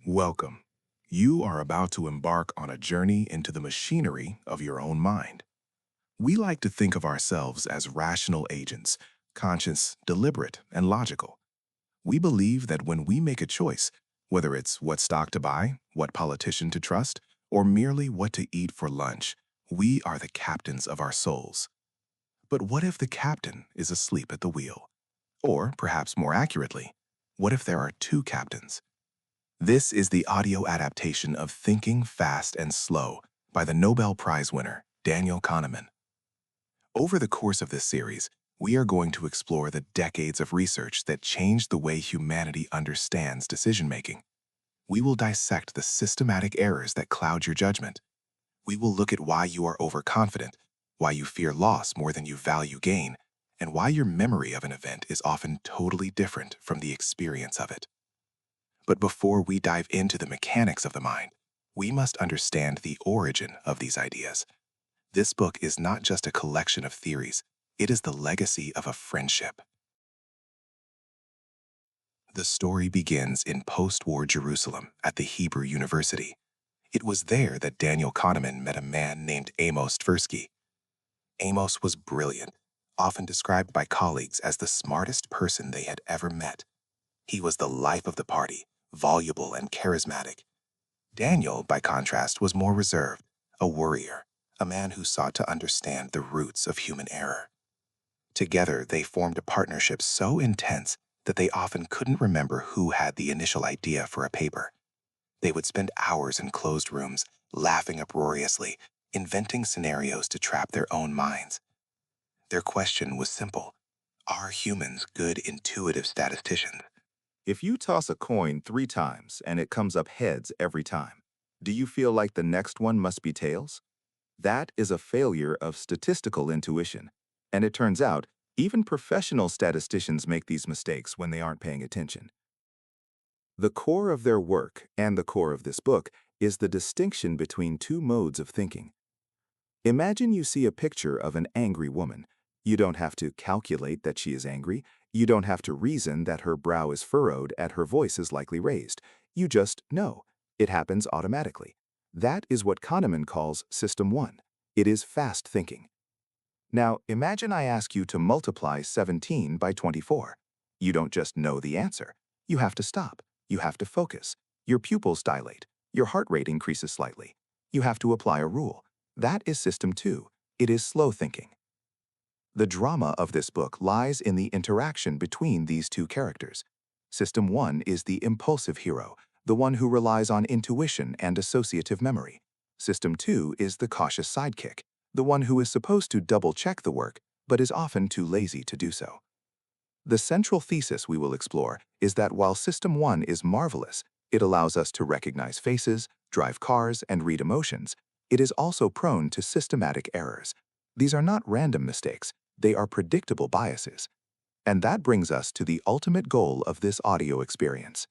Welcome. You are about to embark on a journey into the machinery of your own mind. We like to think of ourselves as rational agents, conscious, deliberate, and logical. We believe that when we make a choice, whether it's what stock to buy, what politician to trust, or merely what to eat for lunch, we are the captains of our souls. But what if the captain is asleep at the wheel? Or, perhaps more accurately, what if there are two captains? This is the audio adaptation of Thinking Fast and Slow by the Nobel Prize winner, Daniel Kahneman. Over the course of this series, we are going to explore the decades of research that changed the way humanity understands decision-making. We will dissect the systematic errors that cloud your judgment. We will look at why you are overconfident, why you fear loss more than you value gain, and why your memory of an event is often totally different from the experience of it. But before we dive into the mechanics of the mind, we must understand the origin of these ideas. This book is not just a collection of theories, it is the legacy of a friendship. The story begins in post-war Jerusalem at the Hebrew University. It was there that Daniel Kahneman met a man named Amos Tversky. Amos was brilliant, often described by colleagues as the smartest person they had ever met. He was the life of the party, voluble and charismatic. Daniel, by contrast, was more reserved, a worrier, a man who sought to understand the roots of human error. Together, they formed a partnership so intense that they often couldn't remember who had the initial idea for a paper. They would spend hours in closed rooms, laughing uproariously, inventing scenarios to trap their own minds. Their question was simple: are humans good intuitive statisticians? If you toss a coin 3 times and it comes up heads every time, do you feel like the next one must be tails? That is a failure of statistical intuition. And it turns out, even professional statisticians make these mistakes when they aren't paying attention. The core of their work, and the core of this book, is the distinction between two modes of thinking. Imagine you see a picture of an angry woman. You don't have to calculate that she is angry. You don't have to reason that her brow is furrowed and her voice is likely raised. You just know. It happens automatically. That is what Kahneman calls System 1. It is fast thinking. Now, imagine I ask you to multiply 17 by 24. You don't just know the answer. You have to stop. You have to focus. Your pupils dilate. Your heart rate increases slightly. You have to apply a rule. That is System 2. It is slow thinking. The drama of this book lies in the interaction between these two characters. System 1 is the impulsive hero, the one who relies on intuition and associative memory. System 2 is the cautious sidekick, the one who is supposed to double-check the work, but is often too lazy to do so. The central thesis we will explore is that while System 1 is marvelous, it allows us to recognize faces, drive cars, and read emotions, it is also prone to systematic errors. These are not random mistakes, they are predictable biases. And that brings us to the ultimate goal of this audio experience.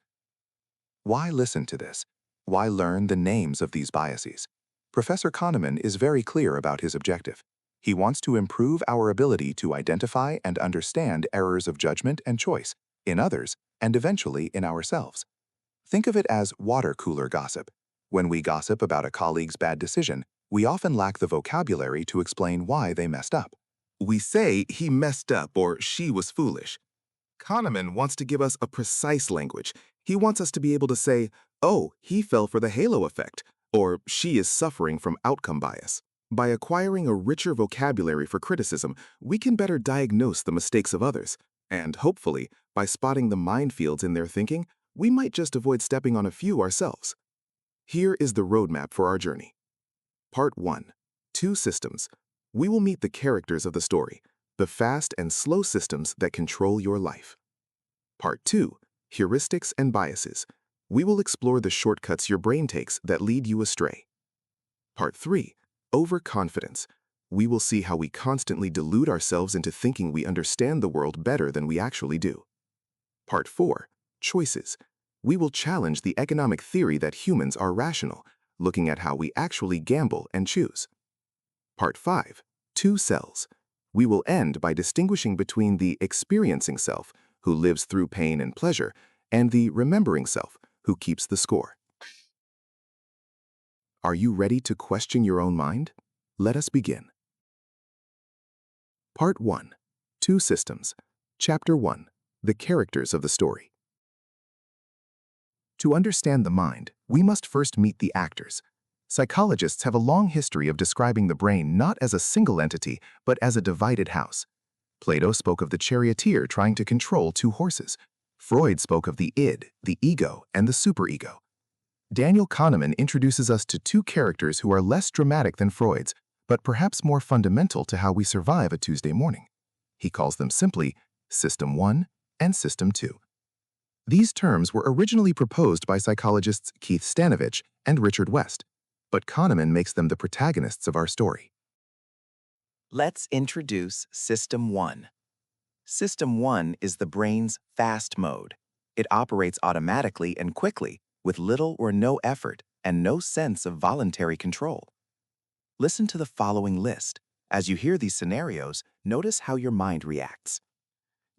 Why listen to this? Why learn the names of these biases? Professor Kahneman is very clear about his objective. He wants to improve our ability to identify and understand errors of judgment and choice in others and eventually in ourselves. Think of it as water cooler gossip. When we gossip about a colleague's bad decision, we often lack the vocabulary to explain why they messed up. We say he messed up or she was foolish. Kahneman wants to give us a precise language. He wants us to be able to say, oh, he fell for the halo effect, or she is suffering from outcome bias. By acquiring a richer vocabulary for criticism, we can better diagnose the mistakes of others. And hopefully, by spotting the minefields in their thinking, we might just avoid stepping on a few ourselves. Here is the roadmap for our journey. Part 1. Two systems. We will meet the characters of the story, the fast and slow systems that control your life. Part 2. Heuristics and biases. We will explore the shortcuts your brain takes that lead you astray. Part 3. Overconfidence. We will see how we constantly delude ourselves into thinking we understand the world better than we actually do. Part 4. Choices. We will challenge the economic theory that humans are rational, looking at how we actually gamble and choose. Part 5. Two selves. We will end by distinguishing between the experiencing self, who lives through pain and pleasure, and the remembering self, who keeps the score. Are you ready to question your own mind? Let us begin. Part 1. Two Systems. Chapter 1. The Characters of the Story. To understand the mind, we must first meet the actors. Psychologists have a long history of describing the brain not as a single entity, but as a divided house. Plato spoke of the charioteer trying to control two horses. Freud spoke of the id, the ego, and the superego. Daniel Kahneman introduces us to two characters who are less dramatic than Freud's, but perhaps more fundamental to how we survive a Tuesday morning. He calls them simply System 1 and System 2. These terms were originally proposed by psychologists Keith Stanovich and Richard West, but Kahneman makes them the protagonists of our story. Let's introduce System 1. System 1 is the brain's fast mode. It operates automatically and quickly, with little or no effort and no sense of voluntary control. Listen to the following list. As you hear these scenarios, notice how your mind reacts.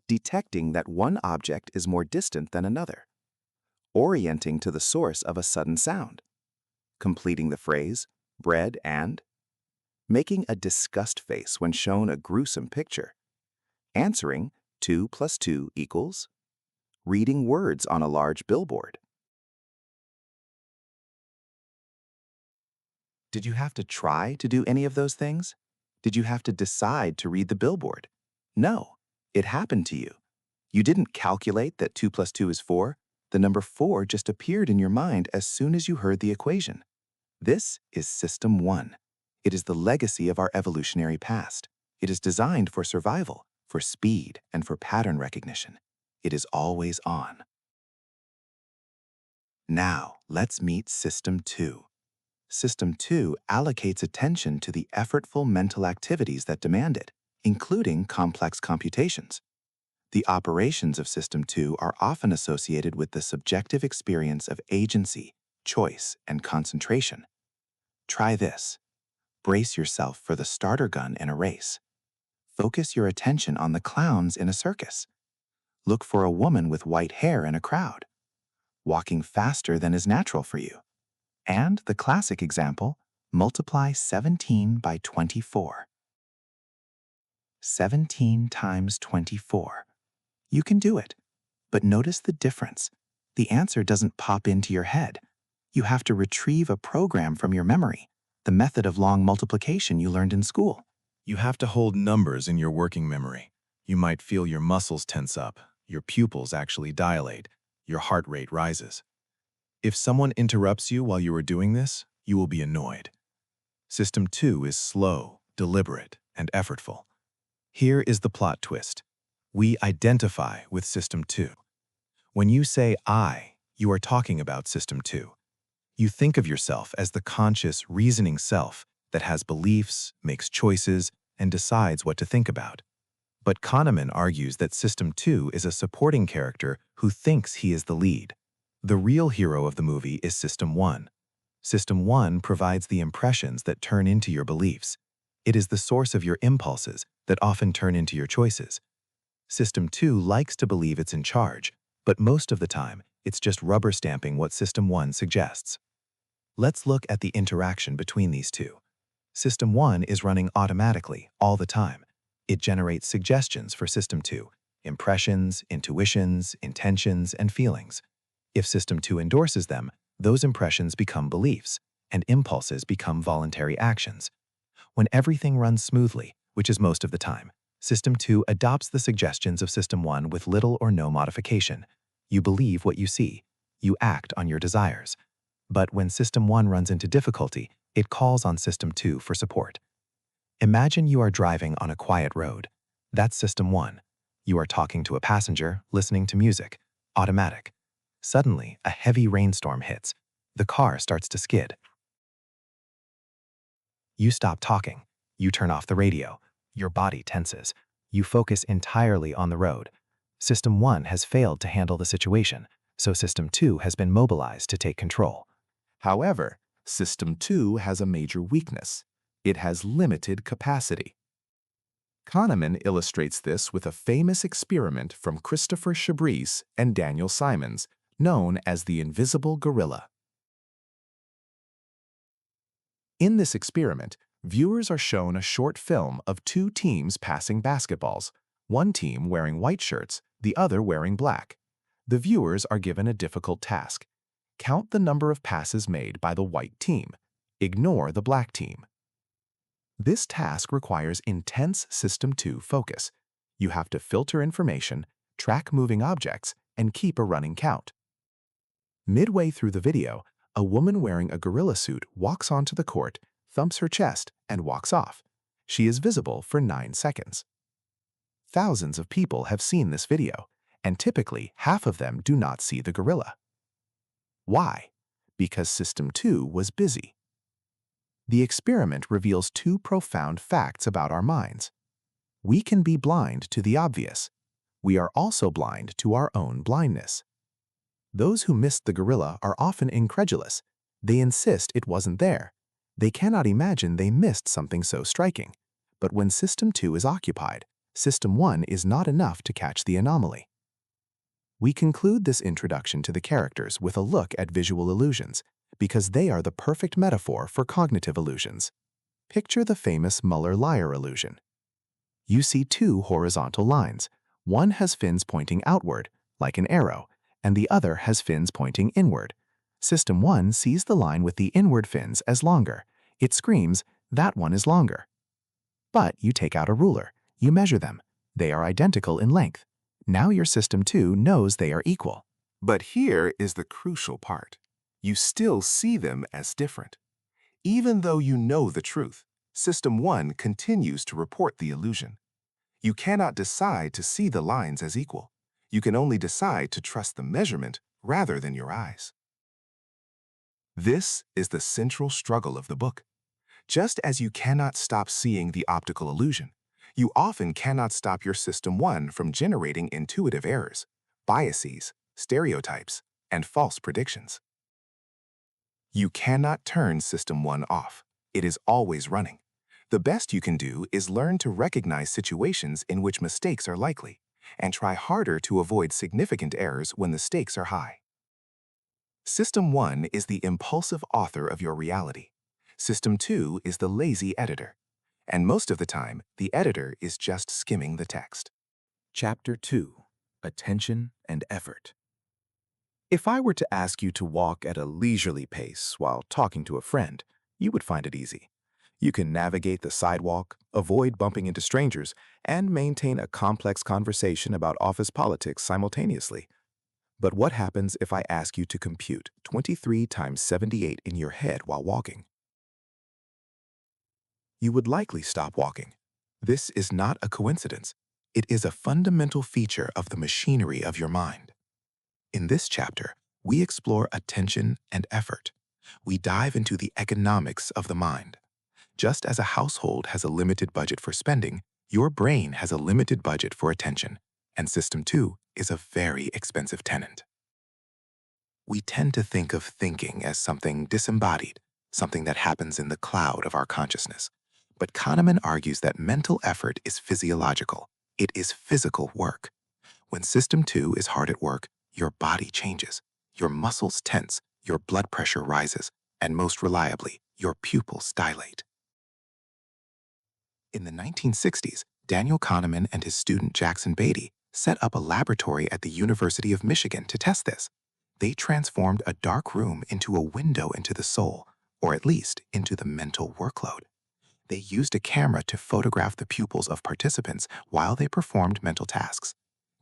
Detecting that one object is more distant than another. Orienting to the source of a sudden sound. Completing the phrase, bread and. Making a disgust face when shown a gruesome picture. Answering 2 + 2 =. Reading words on a large billboard. Did you have to try to do any of those things? Did you have to decide to read the billboard? No, it happened to you. You didn't calculate that 2 + 2 is 4. The number 4 just appeared in your mind as soon as you heard the equation. This is System 1. It is the legacy of our evolutionary past. It is designed for survival, for speed, and for pattern recognition. It is always on. Now, let's meet System 2. System 2 allocates attention to the effortful mental activities that demand it, including complex computations. The operations of System 2 are often associated with the subjective experience of agency, choice, and concentration. Try this. Brace yourself for the starter gun in a race. Focus your attention on the clowns in a circus. Look for a woman with white hair in a crowd, walking faster than is natural for you. And the classic example, multiply 17 by 24. 17 times 24. You can do it, but notice the difference. The answer doesn't pop into your head. You have to retrieve a program from your memory, the method of long multiplication you learned in school. You have to hold numbers in your working memory. You might feel your muscles tense up, your pupils actually dilate, your heart rate rises. If someone interrupts you while you are doing this, you will be annoyed. System 2 is slow, deliberate, and effortful. Here is the plot twist. We identify with System 2. When you say I, you are talking about System 2. You think of yourself as the conscious, reasoning self that has beliefs, makes choices, and decides what to think about. But Kahneman argues that System 2 is a supporting character who thinks he is the lead. The real hero of the movie is System 1. System 1 provides the impressions that turn into your beliefs. It is the source of your impulses that often turn into your choices. System 2 likes to believe it's in charge, but most of the time, it's just rubber stamping what System 1 suggests. Let's look at the interaction between these two. System 1 is running automatically all the time. It generates suggestions for System 2, impressions, intuitions, intentions, and feelings. If System 2 endorses them, those impressions become beliefs, and impulses become voluntary actions. When everything runs smoothly, which is most of the time, System 2 adopts the suggestions of System 1 with little or no modification. You believe what you see. You act on your desires. But when System 1 runs into difficulty, it calls on System 2 for support. Imagine you are driving on a quiet road. That's System 1. You are talking to a passenger, listening to music. Automatic. Suddenly, a heavy rainstorm hits. The car starts to skid. You stop talking. You turn off the radio. Your body tenses. You focus entirely on the road. System 1 has failed to handle the situation, so System 2 has been mobilized to take control. However, System 2 has a major weakness. It has limited capacity. Kahneman illustrates this with a famous experiment from Christopher Chabris and Daniel Simons, known as the invisible gorilla. In this experiment, viewers are shown a short film of two teams passing basketballs, one team wearing white shirts, the other wearing black. The viewers are given a difficult task. Count the number of passes made by the white team. Ignore the black team. This task requires intense System 2 focus. You have to filter information, track moving objects, and keep a running count. Midway through the video, a woman wearing a gorilla suit walks onto the court, thumps her chest, and walks off. She is visible for 9 seconds. Thousands of people have seen this video, and typically half of them do not see the gorilla. Why? Because System 2 was busy. The experiment reveals two profound facts about our minds. We can be blind to the obvious. We are also blind to our own blindness. Those who missed the gorilla are often incredulous. They insist it wasn't there. They cannot imagine they missed something so striking. But when System 2 is occupied, System 1 is not enough to catch the anomaly. We conclude this introduction to the characters with a look at visual illusions, because they are the perfect metaphor for cognitive illusions. Picture the famous Muller-Lyer illusion. You see two horizontal lines. One has fins pointing outward, like an arrow, and the other has fins pointing inward. System 1 sees the line with the inward fins as longer. It screams, "That one is longer." But you take out a ruler. You measure them. They are identical in length. Now your System 2 knows they are equal. But here is the crucial part. You still see them as different. Even though you know the truth, System 1 continues to report the illusion. You cannot decide to see the lines as equal. You can only decide to trust the measurement rather than your eyes. This is the central struggle of the book. Just as you cannot stop seeing the optical illusion, you often cannot stop your System 1 from generating intuitive errors, biases, stereotypes, and false predictions. You cannot turn System 1 off. It is always running. The best you can do is learn to recognize situations in which mistakes are likely, and try harder to avoid significant errors when the stakes are high. System 1 is the impulsive author of your reality. System 2 is the lazy editor. And most of the time, the editor is just skimming the text. Chapter 2: Attention and Effort. If I were to ask you to walk at a leisurely pace while talking to a friend, you would find it easy. You can navigate the sidewalk, avoid bumping into strangers, and maintain a complex conversation about office politics simultaneously. But what happens if I ask you to compute 23 times 78 in your head while walking? You would likely stop walking. This is not a coincidence. It is a fundamental feature of the machinery of your mind. In this chapter, we explore attention and effort. We dive into the economics of the mind. Just as a household has a limited budget for spending, your brain has a limited budget for attention, and System 2 is a very expensive tenant. We tend to think of thinking as something disembodied, something that happens in the cloud of our consciousness. But Kahneman argues that mental effort is physiological. It is physical work. When System 2 is hard at work, your body changes. Your muscles tense, your blood pressure rises, and most reliably, your pupils dilate. In the 1960s, Daniel Kahneman and his student Jackson Beatty set up a laboratory at the University of Michigan to test this. They transformed a dark room into a window into the soul, or at least into the mental workload. They used a camera to photograph the pupils of participants while they performed mental tasks.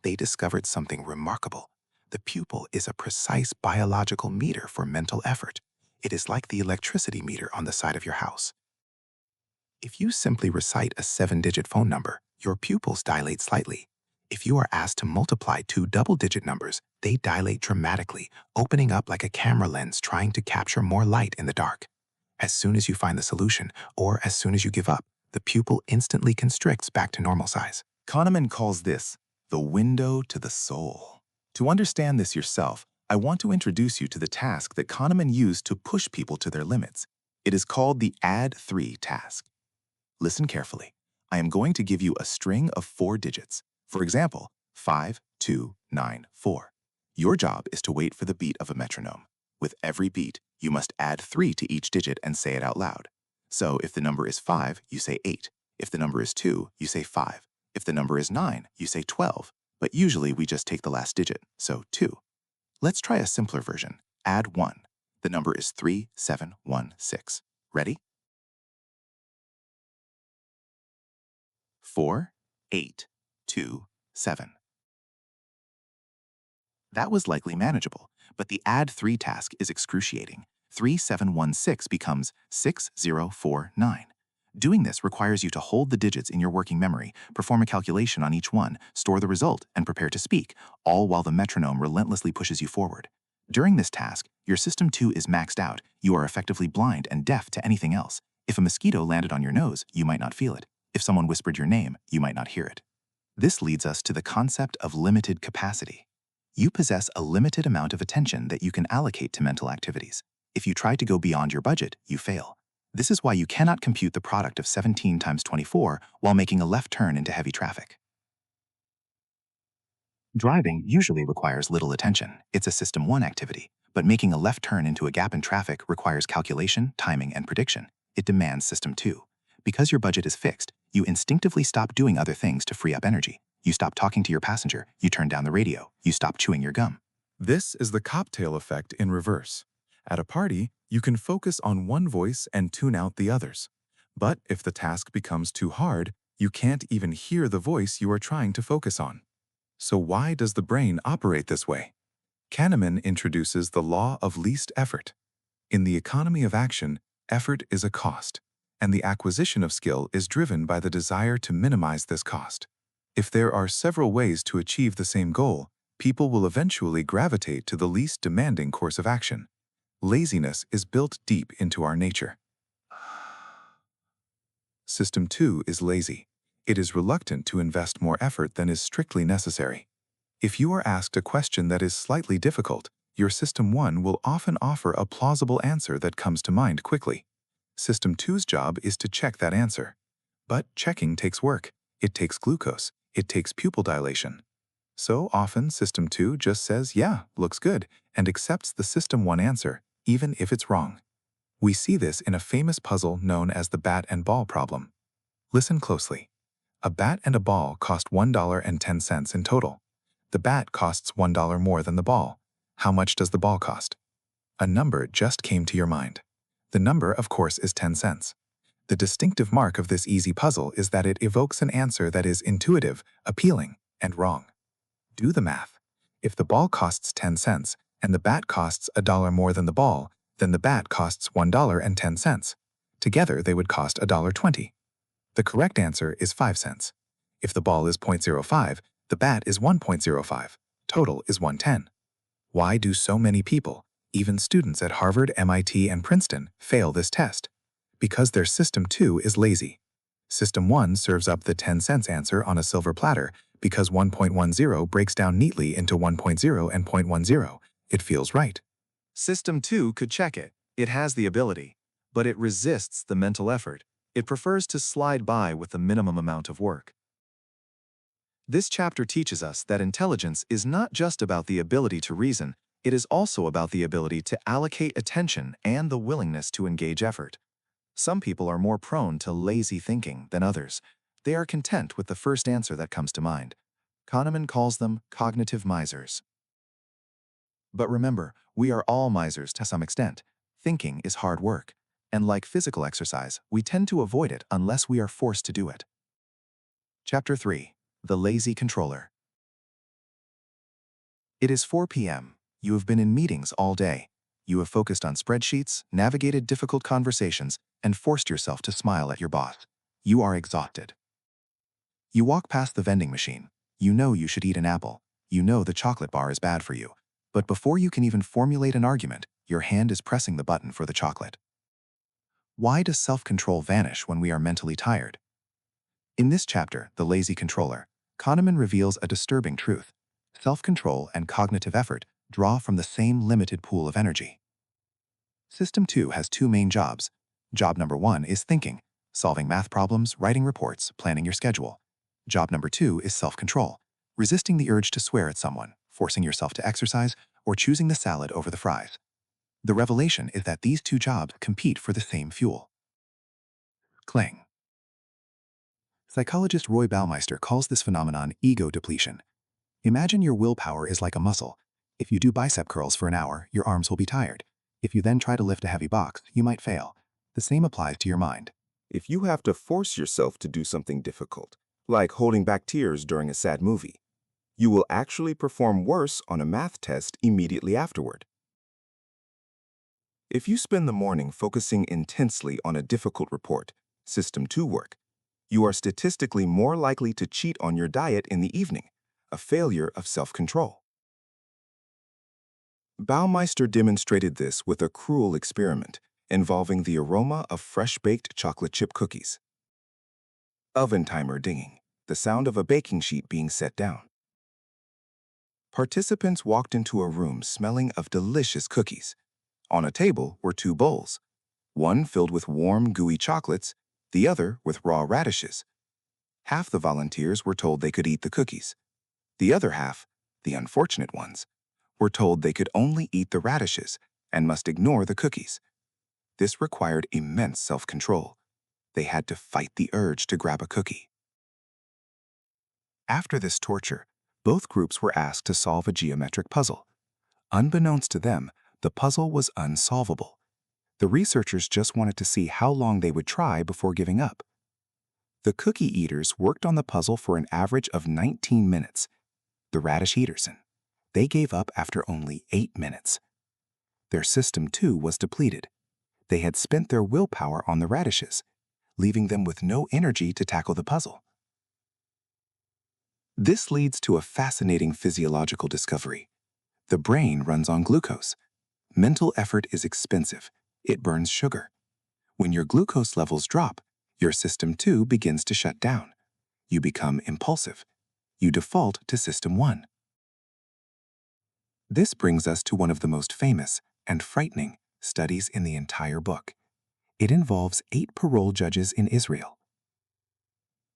They discovered something remarkable. The pupil is a precise biological meter for mental effort. It is like the electricity meter on the side of your house. If you simply recite a 7-digit phone number, your pupils dilate slightly. If you are asked to multiply two double-digit numbers, they dilate dramatically, opening up like a camera lens trying to capture more light in the dark. As soon as you find the solution, or as soon as you give up, the pupil instantly constricts back to normal size. Kahneman calls this the window to the soul. To understand this yourself, I want to introduce you to the task that Kahneman used to push people to their limits. It is called the Add 3 task. Listen carefully. I am going to give you a string of 4 digits. For example, 5, 2, 9, 4. Your job is to wait for the beat of a metronome. With every beat, you must add 3 to each digit and say it out loud. So if the number is 5, you say 8. If the number is 2, you say 5. If the number is 9, you say 12. But usually we just take the last digit, so 2. Let's try a simpler version. Add 1. The number is 3716. Ready? 4, 8, 2, 7. That was likely manageable, but the add 3 task is excruciating. 3716 becomes 6049. Doing this requires you to hold the digits in your working memory, perform a calculation on each one, store the result, and prepare to speak, all while the metronome relentlessly pushes you forward. During this task, your System 2 is maxed out. You are effectively blind and deaf to anything else. If a mosquito landed on your nose, you might not feel it. If someone whispered your name, you might not hear it. This leads us to the concept of limited capacity. You possess a limited amount of attention that you can allocate to mental activities. If you try to go beyond your budget, you fail. This is why you cannot compute the product of 17 times 24 while making a left turn into heavy traffic. Driving usually requires little attention. It's a System 1 activity, but making a left turn into a gap in traffic requires calculation, timing, and prediction. It demands System 2. Because your budget is fixed, you instinctively stop doing other things to free up energy. You stop talking to your passenger, you turn down the radio, you stop chewing your gum. This is the cocktail effect in reverse. At a party, you can focus on one voice and tune out the others. But if the task becomes too hard, you can't even hear the voice you are trying to focus on. So why does the brain operate this way? Kahneman introduces the law of least effort. In the economy of action, effort is a cost, and the acquisition of skill is driven by the desire to minimize this cost. If there are several ways to achieve the same goal, people will eventually gravitate to the least demanding course of action. Laziness is built deep into our nature. System 2 is lazy. It is reluctant to invest more effort than is strictly necessary. If you are asked a question that is slightly difficult, your System 1 will often offer a plausible answer that comes to mind quickly. System 2's job is to check that answer. But checking takes work. It takes glucose. It takes pupil dilation. So often, System 2 just says, yeah, looks good, and accepts the System 1 answer, even if it's wrong. We see this in a famous puzzle known as the bat and ball problem. Listen closely. A bat and a ball cost $1.10 in total. The bat costs $1 more than the ball. How much does the ball cost? A number just came to your mind. The number, of course, is 10 cents. The distinctive mark of this easy puzzle is that it evokes an answer that is intuitive, appealing, and wrong. Do the math. If the ball costs 10 cents and the bat costs $1 more than the ball, then the bat costs $1.10. Together, they would cost $1.20. The correct answer is 5 cents. If the ball is 0.05, the bat is 1.05. Total is 110. Why do so many people, even students at Harvard, MIT, and Princeton, fail this test? Because their System 2 is lazy. System 1 serves up the 10 cents answer on a silver platter because 1.10 breaks down neatly into 1.0 and 0.10. It feels right. System 2 could check it. It has the ability. But it resists the mental effort. It prefers to slide by with the minimum amount of work. This chapter teaches us that intelligence is not just about the ability to reason, it is also about the ability to allocate attention and the willingness to engage effort. Some people are more prone to lazy thinking than others. They are content with the first answer that comes to mind. Kahneman calls them cognitive misers. But remember, we are all misers to some extent. Thinking is hard work, and like physical exercise, we tend to avoid it unless we are forced to do it. Chapter 3. The Lazy Controller. It is 4 p.m. You have been in meetings all day. You have focused on spreadsheets, navigated difficult conversations, and forced yourself to smile at your boss. You are exhausted. You walk past the vending machine. You know you should eat an apple. You know the chocolate bar is bad for you. But before you can even formulate an argument, your hand is pressing the button for the chocolate. Why does self-control vanish when we are mentally tired? In this chapter, The Lazy Controller, Kahneman reveals a disturbing truth. Self-control and cognitive effort draw from the same limited pool of energy. System 2 has two main jobs. Job number 1 is thinking, solving math problems, writing reports, planning your schedule. Job number 2 is self-control, resisting the urge to swear at someone, forcing yourself to exercise, or choosing the salad over the fries. The revelation is that these two jobs compete for the same fuel. cling. Psychologist Roy Baumeister calls this phenomenon ego depletion. Imagine your willpower is like a muscle. If you do bicep curls for an hour, your arms will be tired. If you then try to lift a heavy box, you might fail. The same applies to your mind. If you have to force yourself to do something difficult, like holding back tears during a sad movie, you will actually perform worse on a math test immediately afterward. If you spend the morning focusing intensely on a difficult report, System 2 work, you are statistically more likely to cheat on your diet in the evening, a failure of self-control. Baumeister demonstrated this with a cruel experiment involving the aroma of fresh-baked chocolate chip cookies. Oven timer dinging, the sound of a baking sheet being set down. Participants walked into a room smelling of delicious cookies. On a table were two bowls, one filled with warm, gooey chocolates, the other with raw radishes. Half the volunteers were told they could eat the cookies. The other half, the unfortunate ones, were told they could only eat the radishes and must ignore the cookies. This required immense self-control. They had to fight the urge to grab a cookie. After this torture, both groups were asked to solve a geometric puzzle. Unbeknownst to them, the puzzle was unsolvable. The researchers just wanted to see how long they would try before giving up. The cookie eaters worked on the puzzle for an average of 19 minutes. The radish eaterson, they gave up after only 8 minutes. Their system, too, was depleted. They had spent their willpower on the radishes, leaving them with no energy to tackle the puzzle. This leads to a fascinating physiological discovery. The brain runs on glucose. Mental effort is expensive. It burns sugar. When your glucose levels drop, your system 2 begins to shut down. You become impulsive. You default to system 1. This brings us to one of the most famous and frightening studies in the entire book. It involves 8 parole judges in Israel.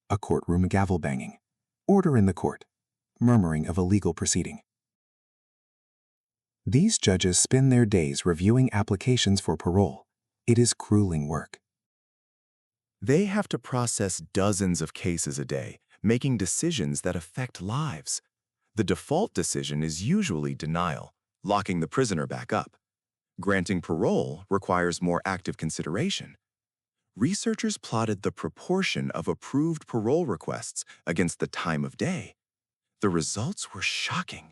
A courtroom gavel banging, order in the court, murmuring of a legal proceeding. These judges spend their days reviewing applications for parole. It is grueling work. They have to process dozens of cases a day, making decisions that affect lives. The default decision is usually denial, locking the prisoner back up. Granting parole requires more active consideration. Researchers plotted the proportion of approved parole requests against the time of day. The results were shocking.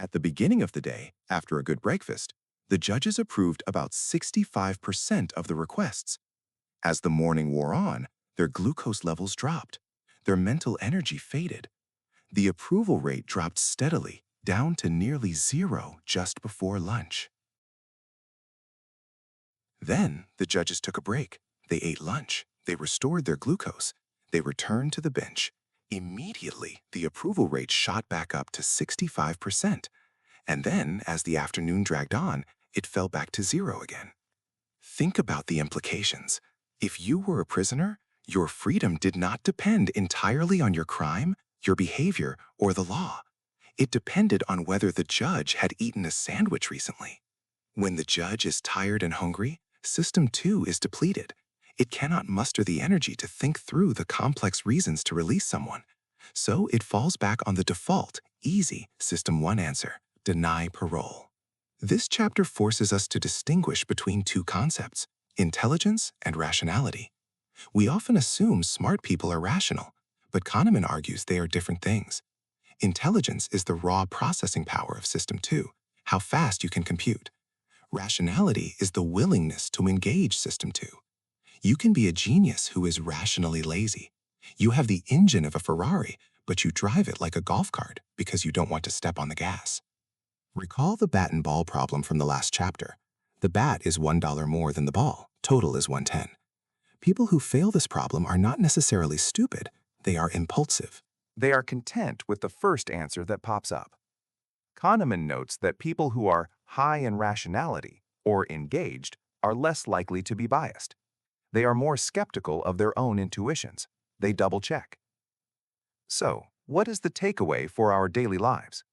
At the beginning of the day, after a good breakfast, the judges approved about 65% of the requests. As the morning wore on, their glucose levels dropped. Their mental energy faded. The approval rate dropped steadily, down to nearly 0 just before lunch. Then, the judges took a break. They ate lunch. They restored their glucose. They returned to the bench. Immediately, the approval rate shot back up to 65%. And then, as the afternoon dragged on, it fell back to 0 again. Think about the implications. If you were a prisoner, your freedom did not depend entirely on your crime, your behavior, or the law. It depended on whether the judge had eaten a sandwich recently. When the judge is tired and hungry, System 2 is depleted. It cannot muster the energy to think through the complex reasons to release someone. So it falls back on the default, easy System 1 answer, deny parole. This chapter forces us to distinguish between two concepts, intelligence and rationality. We often assume smart people are rational, but Kahneman argues they are different things. Intelligence is the raw processing power of System 2, how fast you can compute. Rationality is the willingness to engage System 2. You can be a genius who is rationally lazy. You have the engine of a Ferrari, but you drive it like a golf cart because you don't want to step on the gas. Recall the bat and ball problem from the last chapter. The bat is $1 more than the ball. Total is $110. People who fail this problem are not necessarily stupid. They are impulsive. They are content with the first answer that pops up. Kahneman notes that people who are high in rationality or engaged are less likely to be biased. They are more skeptical of their own intuitions. They double-check. So, what is the takeaway for our daily lives?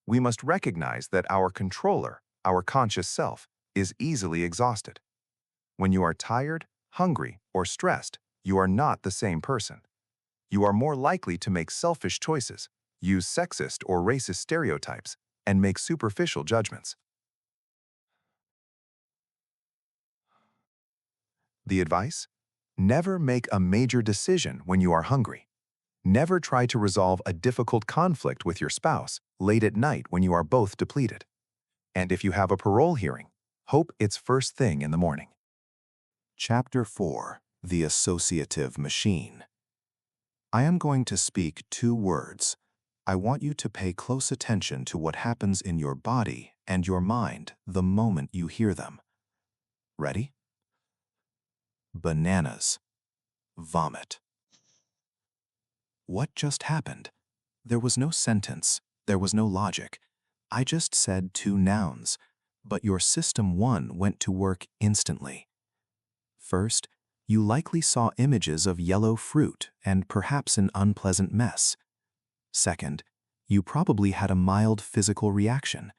We must recognize that our controller, our conscious self, is easily exhausted. When you are tired, hungry, or stressed, you are not the same person. You are more likely to make selfish choices, use sexist or racist stereotypes, and make superficial judgments. The advice? Never make a major decision when you are hungry. Never try to resolve a difficult conflict with your spouse late at night when you are both depleted. And if you have a parole hearing, hope it's first thing in the morning. Chapter 4: The Associative Machine. I am going to speak 2 words. I want you to pay close attention to what happens in your body and your mind the moment you hear them. Ready? Bananas. Vomit. What just happened? There was no sentence. There was no logic. I just said 2 nouns, but your System 1 went to work instantly. First, you likely saw images of yellow fruit and perhaps an unpleasant mess. Second, you probably had a mild physical reaction.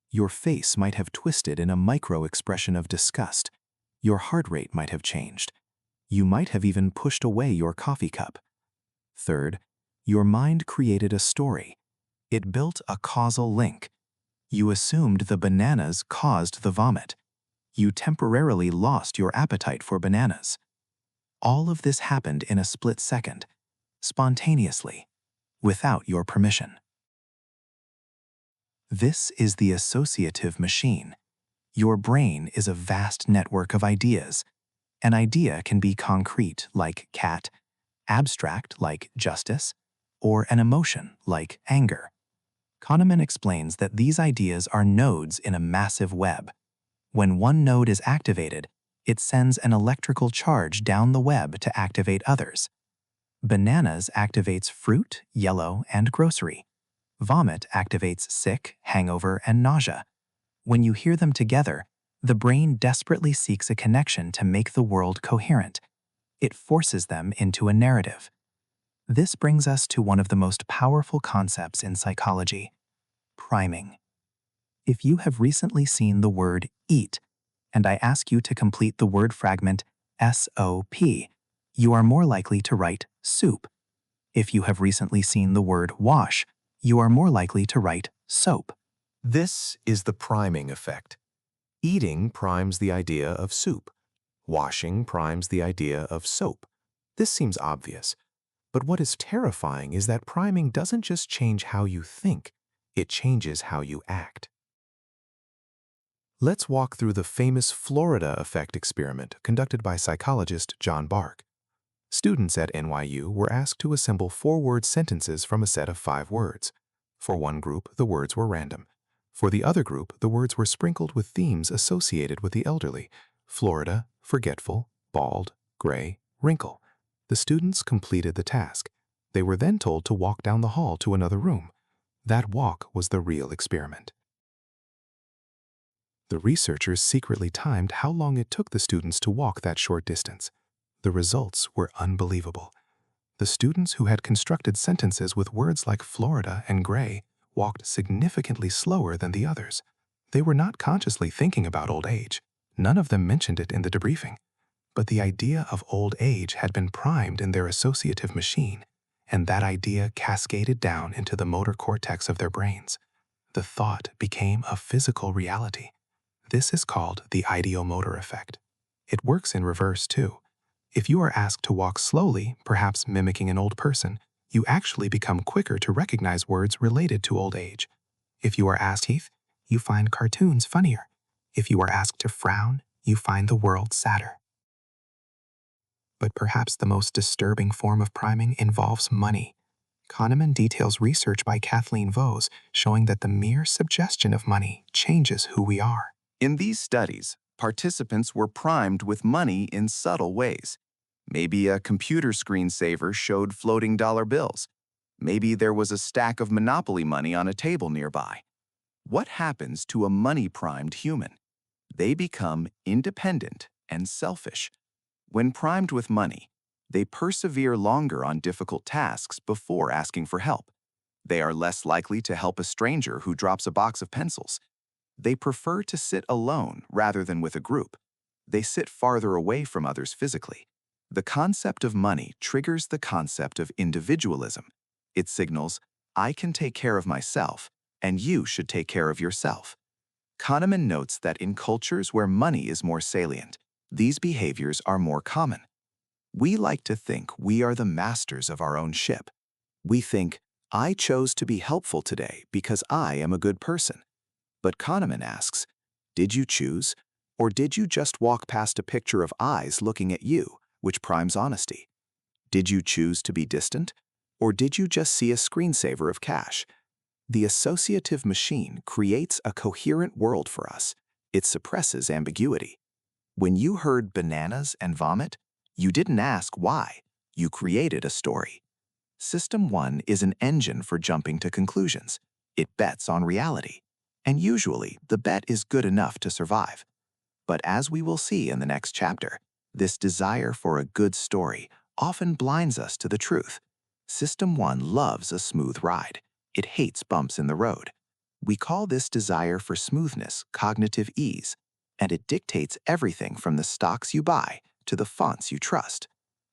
Your face might have twisted in a micro-expression of disgust. Your heart rate might have changed. You might have even pushed away your coffee cup. Third, your mind created a story. It built a causal link. You assumed the bananas caused the vomit. You temporarily lost your appetite for bananas. All of this happened in a split second, spontaneously, without your permission. This is the associative machine. Your brain is a vast network of ideas. An idea can be concrete, like cat, abstract, like justice, or an emotion, like anger. Kahneman explains that these ideas are nodes in a massive web. When one node is activated, it sends an electrical charge down the web to activate others. Bananas activates fruit, yellow, and grocery. Vomit activates sick, hangover, and nausea. When you hear them together, the brain desperately seeks a connection to make the world coherent. It forces them into a narrative. This brings us to one of the most powerful concepts in psychology: priming. If you have recently seen the word eat, and I ask you to complete the word fragment SOP, you are more likely to write soup. If you have recently seen the word wash, you are more likely to write soap. This is the priming effect. Eating primes the idea of soup. Washing primes the idea of soap. This seems obvious. But what is terrifying is that priming doesn't just change how you think, it changes how you act. Let's walk through the famous Florida effect experiment conducted by psychologist John Bark. Students at NYU were asked to assemble 4-word sentences from a set of 5 words. For one group, the words were random. For the other group, the words were sprinkled with themes associated with the elderly: Florida, forgetful, bald, gray, wrinkle. The students completed the task. They were then told to walk down the hall to another room. That walk was the real experiment. The researchers secretly timed how long it took the students to walk that short distance. The results were unbelievable. The students who had constructed sentences with words like Florida and gray walked significantly slower than the others. They were not consciously thinking about old age. None of them mentioned it in the debriefing. But the idea of old age had been primed in their associative machine, and that idea cascaded down into the motor cortex of their brains. The thought became a physical reality. This is called the ideomotor effect. It works in reverse too. If you are asked to walk slowly, perhaps mimicking an old person, you actually become quicker to recognize words related to old age. If you are asked Heath, you find cartoons funnier. If you are asked to frown, you find the world sadder. But perhaps the most disturbing form of priming involves money. Kahneman details research by Kathleen Vose showing that the mere suggestion of money changes who we are. In these studies, participants were primed with money in subtle ways. Maybe a computer screensaver showed floating dollar bills. Maybe there was a stack of Monopoly money on a table nearby. What happens to a money-primed human? They become independent and selfish. When primed with money, they persevere longer on difficult tasks before asking for help. They are less likely to help a stranger who drops a box of pencils. They prefer to sit alone rather than with a group. They sit farther away from others physically. The concept of money triggers the concept of individualism. It signals, I can take care of myself, and you should take care of yourself. Kahneman notes that in cultures where money is more salient, these behaviors are more common. We like to think we are the masters of our own ship. We think, I chose to be helpful today because I am a good person. But Kahneman asks, did you choose, or did you just walk past a picture of eyes looking at you, which primes honesty? Did you choose to be distant, or did you just see a screensaver of cash? The associative machine creates a coherent world for us. It suppresses ambiguity. When you heard bananas and vomit, you didn't ask why. You created a story. System 1 is an engine for jumping to conclusions. It bets on reality. And usually, the bet is good enough to survive. But as we will see in the next chapter, this desire for a good story often blinds us to the truth. System 1 loves a smooth ride. It hates bumps in the road. We call this desire for smoothness cognitive ease, and it dictates everything from the stocks you buy to the fonts you trust.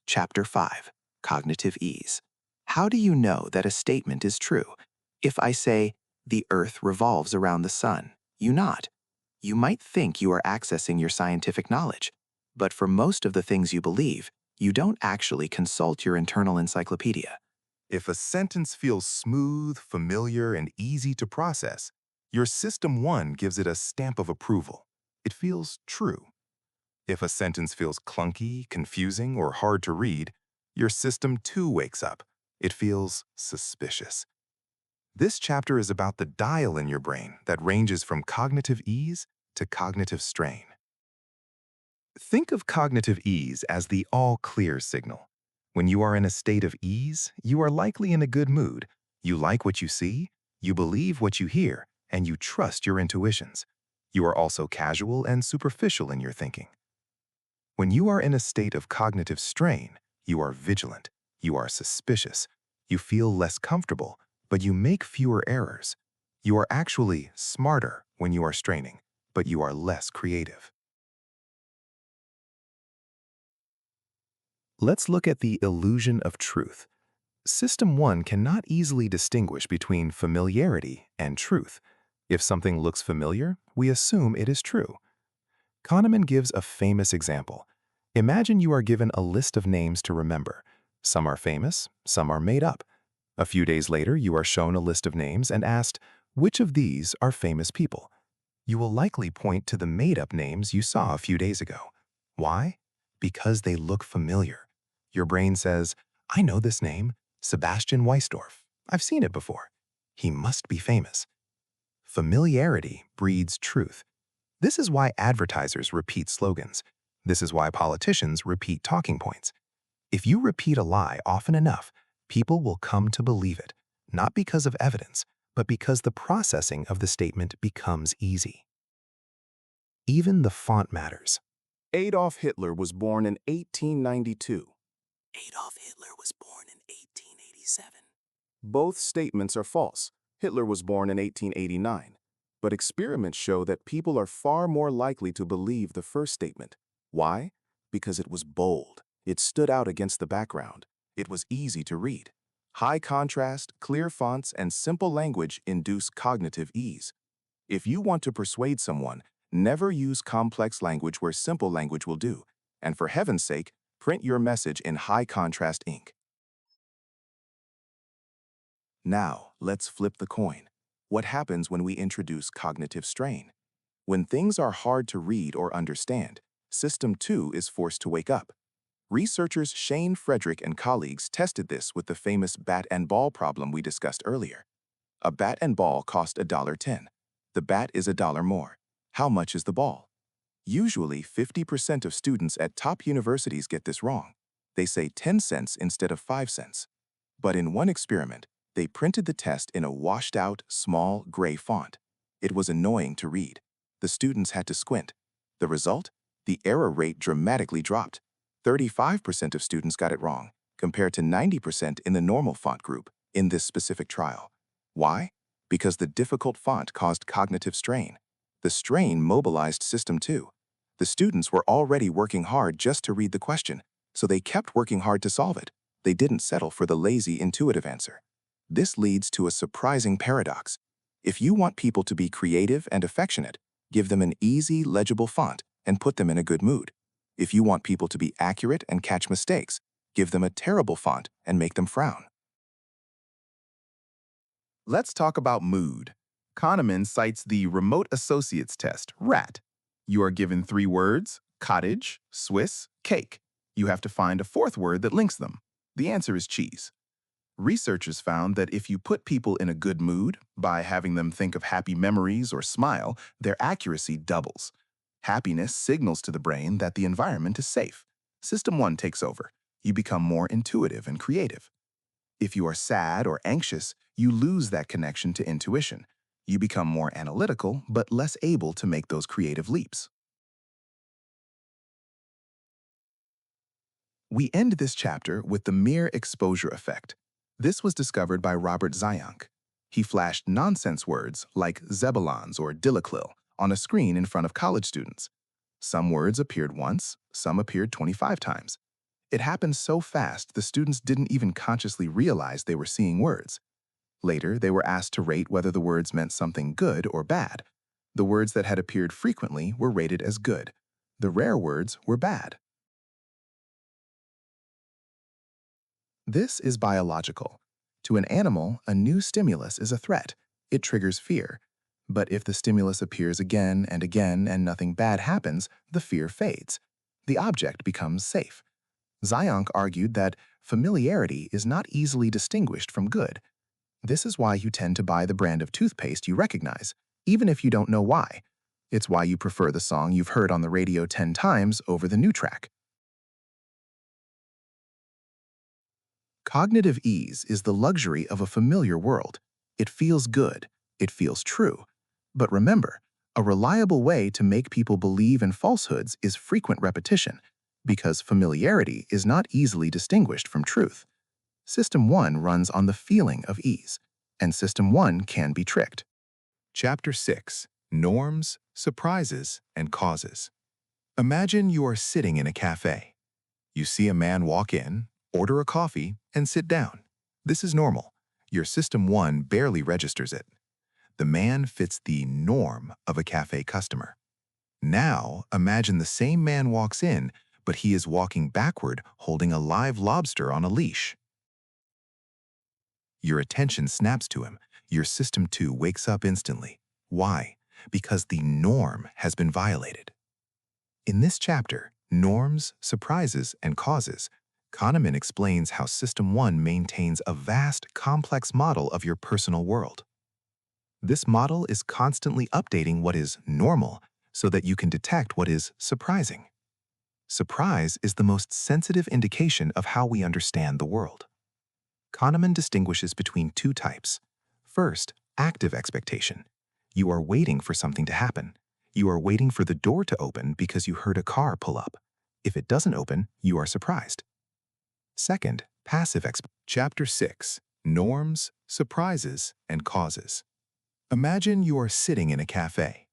Chapter 5, Cognitive Ease. How do you know that a statement is true? If I say, the Earth revolves around the sun, you nod. You might think you are accessing your scientific knowledge, but for most of the things you believe, you don't actually consult your internal encyclopedia. If a sentence feels smooth, familiar, and easy to process, your System 1 gives it a stamp of approval. It feels true. If a sentence feels clunky, confusing, or hard to read, your System 2 wakes up. It feels suspicious. This chapter is about the dial in your brain that ranges from cognitive ease to cognitive strain. Think of cognitive ease as the all-clear signal. When you are in a state of ease, you are likely in a good mood. You like what you see, you believe what you hear, and you trust your intuitions. You are also casual and superficial in your thinking. When you are in a state of cognitive strain, you are vigilant, you are suspicious, you feel less comfortable, but you make fewer errors. You are actually smarter when you are straining, but you are less creative. Let's look at the illusion of truth. System 1 cannot easily distinguish between familiarity and truth. If something looks familiar, we assume it is true. Kahneman gives a famous example. Imagine you are given a list of names to remember. Some are famous, some are made up. A few days later, you are shown a list of names and asked, which of these are famous people? You will likely point to the made-up names you saw a few days ago. Why? Because they look familiar. Your brain says, I know this name, Sebastian Weisdorf. I've seen it before. He must be famous. Familiarity breeds truth. This is why advertisers repeat slogans. This is why politicians repeat talking points. If you repeat a lie often enough, people will come to believe it, not because of evidence, but because the processing of the statement becomes easy. Even the font matters. Adolf Hitler was born in 1892. Adolf Hitler was born in 1887. Both statements are false. Hitler was born in 1889. But experiments show that people are far more likely to believe the first statement. Why? Because it was bold. It stood out against the background. It was easy to read. High contrast, clear fonts, and simple language induce cognitive ease. If you want to persuade someone, never use complex language where simple language will do. And for heaven's sake, print your message in high contrast ink. Now, let's flip the coin. What happens when we introduce cognitive strain? When things are hard to read or understand, System 2 is forced to wake up. Researchers Shane Frederick and colleagues tested this with the famous bat and ball problem we discussed earlier. A bat and ball cost $1.10. The bat is $1 more. How much is the ball? Usually, 50% of students at top universities get this wrong. They say 10 cents instead of 5 cents. But in one experiment, they printed the test in a washed-out, small, gray font. It was annoying to read. The students had to squint. The result? The error rate dramatically dropped. 35% of students got it wrong, compared to 90% in the normal font group in this specific trial. Why? Because the difficult font caused cognitive strain. The strain mobilized System 2. The students were already working hard just to read the question, so they kept working hard to solve it. They didn't settle for the lazy, intuitive answer. This leads to a surprising paradox. If you want people to be creative and affectionate, give them an easy, legible font and put them in a good mood. If you want people to be accurate and catch mistakes, give them a terrible font and make them frown. Let's talk about mood. Kahneman cites the Remote Associates Test, RAT. You are given 3 words: cottage, Swiss, cake. You have to find a 4th word that links them. The answer is cheese. Researchers found that if you put people in a good mood by having them think of happy memories or smile, their accuracy doubles. Happiness signals to the brain that the environment is safe. System 1 takes over. You become more intuitive and creative. If you are sad or anxious, you lose that connection to intuition. You become more analytical, but less able to make those creative leaps. We end this chapter with the mere exposure effect. This was discovered by Robert Zionk. He flashed nonsense words like Zebulons or Dillaclil on a screen in front of college students. Some words appeared once, some appeared 25 times. It happened so fast the students didn't even consciously realize they were seeing words. Later, they were asked to rate whether the words meant something good or bad. The words that had appeared frequently were rated as good. The rare words were bad. This is biological. To an animal, a new stimulus is a threat. It triggers fear. But if the stimulus appears again and again and nothing bad happens, the fear fades. The object becomes safe. Zionk argued that familiarity is not easily distinguished from good. This is why you tend to buy the brand of toothpaste you recognize, even if you don't know why. It's why you prefer the song you've heard on the radio 10 times over the new track. Cognitive ease is the luxury of a familiar world. It feels good. It feels true. But remember, a reliable way to make people believe in falsehoods is frequent repetition, because familiarity is not easily distinguished from truth. System 1 runs on the feeling of ease, and System 1 can be tricked. Chapter 6: Norms, Surprises, and Causes. Imagine you are sitting in a cafe. You see a man walk in, order a coffee, and sit down. This is normal. Your System 1 barely registers it. The man fits the norm of a cafe customer. Now, imagine the same man walks in, but he is walking backward holding a live lobster on a leash. Your attention snaps to him. Your System 2 wakes up instantly. Why? Because the norm has been violated. In this chapter, Norms, Surprises, and Causes, Kahneman explains how System 1 maintains a vast, complex model of your personal world. This model is constantly updating what is normal so that you can detect what is surprising. Surprise is the most sensitive indication of how we understand the world. Kahneman distinguishes between 2 types. First, active expectation. You are waiting for something to happen. You are waiting for the door to open because you heard a car pull up. If it doesn't open, you are surprised. Second, passive expectation. Chapter 6: Norms, Surprises, and Causes. Imagine you are sitting in a cafe.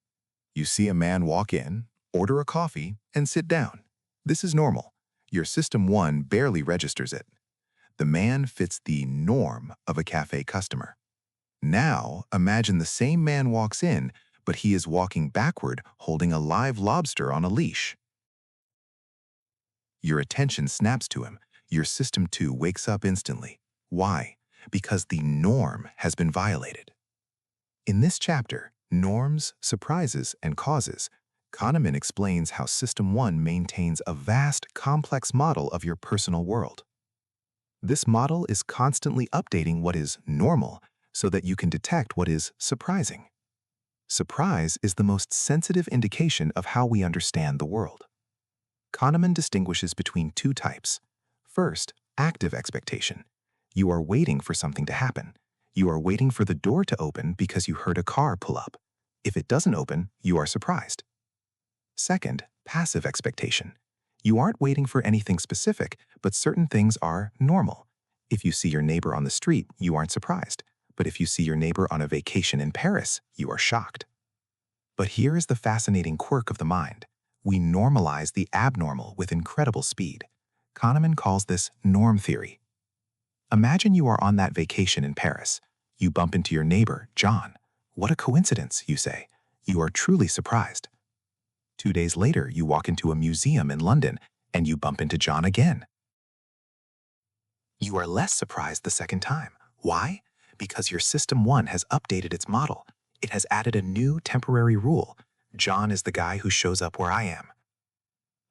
You see a man walk in, order a coffee, and sit down. This is normal. Your System 1 barely registers it. The man fits the norm of a cafe customer. Now, imagine the same man walks in, but he is walking backward holding a live lobster on a leash. Your attention snaps to him. Your System 2 wakes up instantly. Why? Because the norm has been violated. In this chapter, Norms, Surprises, and Causes, Kahneman explains how System 1 maintains a vast, complex model of your personal world. This model is constantly updating what is normal so that you can detect what is surprising. Surprise is the most sensitive indication of how we understand the world. Kahneman distinguishes between 2 types. First, active expectation. You are waiting for something to happen. You are waiting for the door to open because you heard a car pull up. If it doesn't open, you are surprised. Second, passive expectation. You aren't waiting for anything specific, but certain things are normal. If you see your neighbor on the street, you aren't surprised. But if you see your neighbor on a vacation in Paris, you are shocked. But here is the fascinating quirk of the mind. We normalize the abnormal with incredible speed. Kahneman calls this norm theory. Imagine you are on that vacation in Paris. You bump into your neighbor, John. What a coincidence, you say. You are truly surprised. 2 days later, you walk into a museum in London and you bump into John again. You are less surprised the second time. Why? Because your System 1 has updated its model. It has added a new temporary rule. John is the guy who shows up where I am.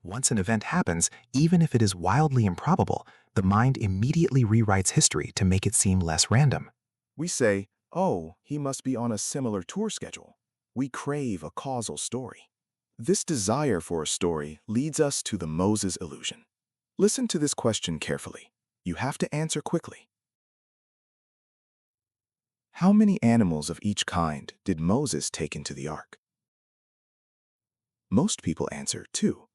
Once an event happens, even if it is wildly improbable, the mind immediately rewrites history to make it seem less random. We say, oh, he must be on a similar tour schedule. We crave a causal story. This desire for a story leads us to the Moses illusion. Listen to this question carefully. You have to answer quickly. How many animals of each kind did Moses take into the ark? Most people answer 2.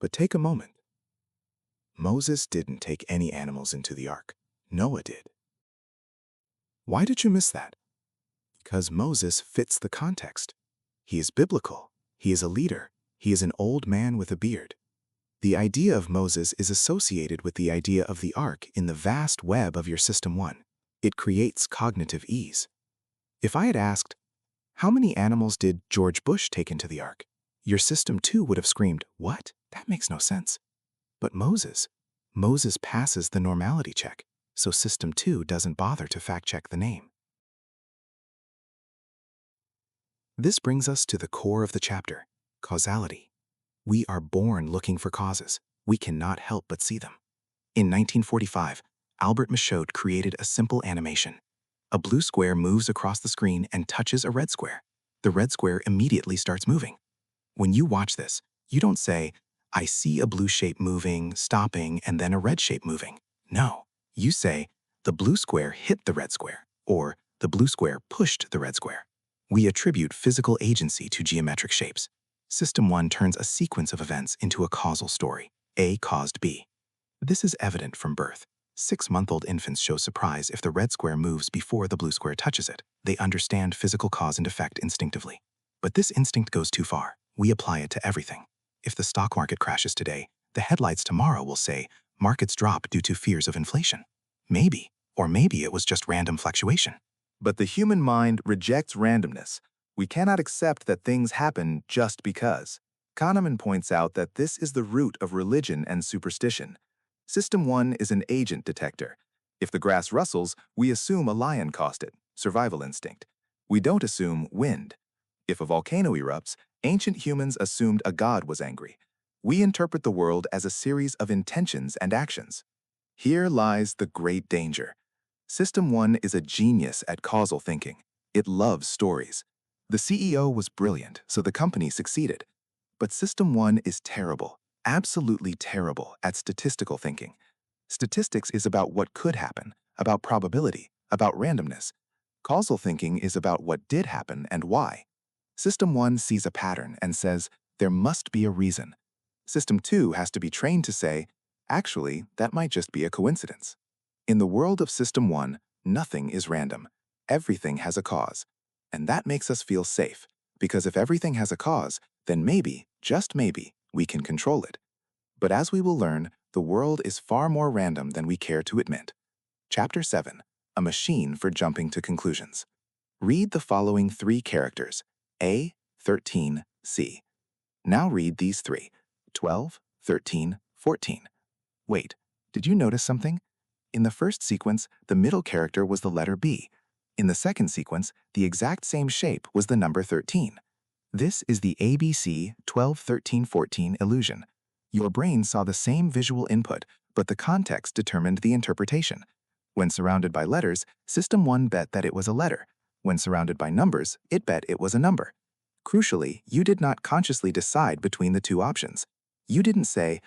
But take a moment. Moses didn't take any animals into the ark. Noah did. Why did you miss that? Because Moses fits the context. He is biblical. He is a leader. He is an old man with a beard. The idea of Moses is associated with the idea of the ark in the vast web of your System 1. It creates cognitive ease. If I had asked, how many animals did George Bush take into the ark? Your System 2 would have screamed, what? That makes no sense. But Moses passes the normality check, so System 2 doesn't bother to fact-check the name. This brings us to the core of the chapter, causality. We are born looking for causes. We cannot help but see them. In 1945, Albert Michaud created a simple animation. A blue square moves across the screen and touches a red square. The red square immediately starts moving. When you watch this, you don't say, I see a blue shape moving, stopping, and then a red shape moving. No, you say, the blue square hit the red square, or the blue square pushed the red square. We attribute physical agency to geometric shapes. System 1 turns a sequence of events into a causal story. A caused B. This is evident from birth. 6-month-old infants show surprise if the red square moves before the blue square touches it. They understand physical cause and effect instinctively. But this instinct goes too far. We apply it to everything. If the stock market crashes today, the headlights tomorrow will say, markets drop due to fears of inflation. Maybe, or maybe it was just random fluctuation. But the human mind rejects randomness. We cannot accept that things happen just because. Kahneman points out that this is the root of religion and superstition. System 1 is an agent detector. If the grass rustles, we assume a lion caused it, survival instinct. We don't assume wind. If a volcano erupts, ancient humans assumed a god was angry. We interpret the world as a series of intentions and actions. Here lies the great danger. System 1 is a genius at causal thinking. It loves stories. The CEO was brilliant, so the company succeeded. But System 1 is terrible, absolutely terrible at statistical thinking. Statistics is about what could happen, about probability, about randomness. Causal thinking is about what did happen and why. System 1 sees a pattern and says, there must be a reason. System 2 has to be trained to say, actually, that might just be a coincidence. In the world of System 1, nothing is random. Everything has a cause. And that makes us feel safe, because if everything has a cause, then maybe, just maybe, we can control it. But as we will learn, the world is far more random than we care to admit. Chapter 7, A Machine for Jumping to Conclusions. Read the following 3 characters, A, 13, C. Now read these 3, 12, 13, 14. Wait, did you notice something? In the first sequence, the middle character was the letter B. In the second sequence, the exact same shape was the number 13. This is the ABC 12, 13, 14 illusion. Your brain saw the same visual input, but the context determined the interpretation. When surrounded by letters, System 1 bet that it was a letter. When surrounded by numbers, it bet it was a number. Crucially, you did not consciously decide between the 2 options. You didn't say,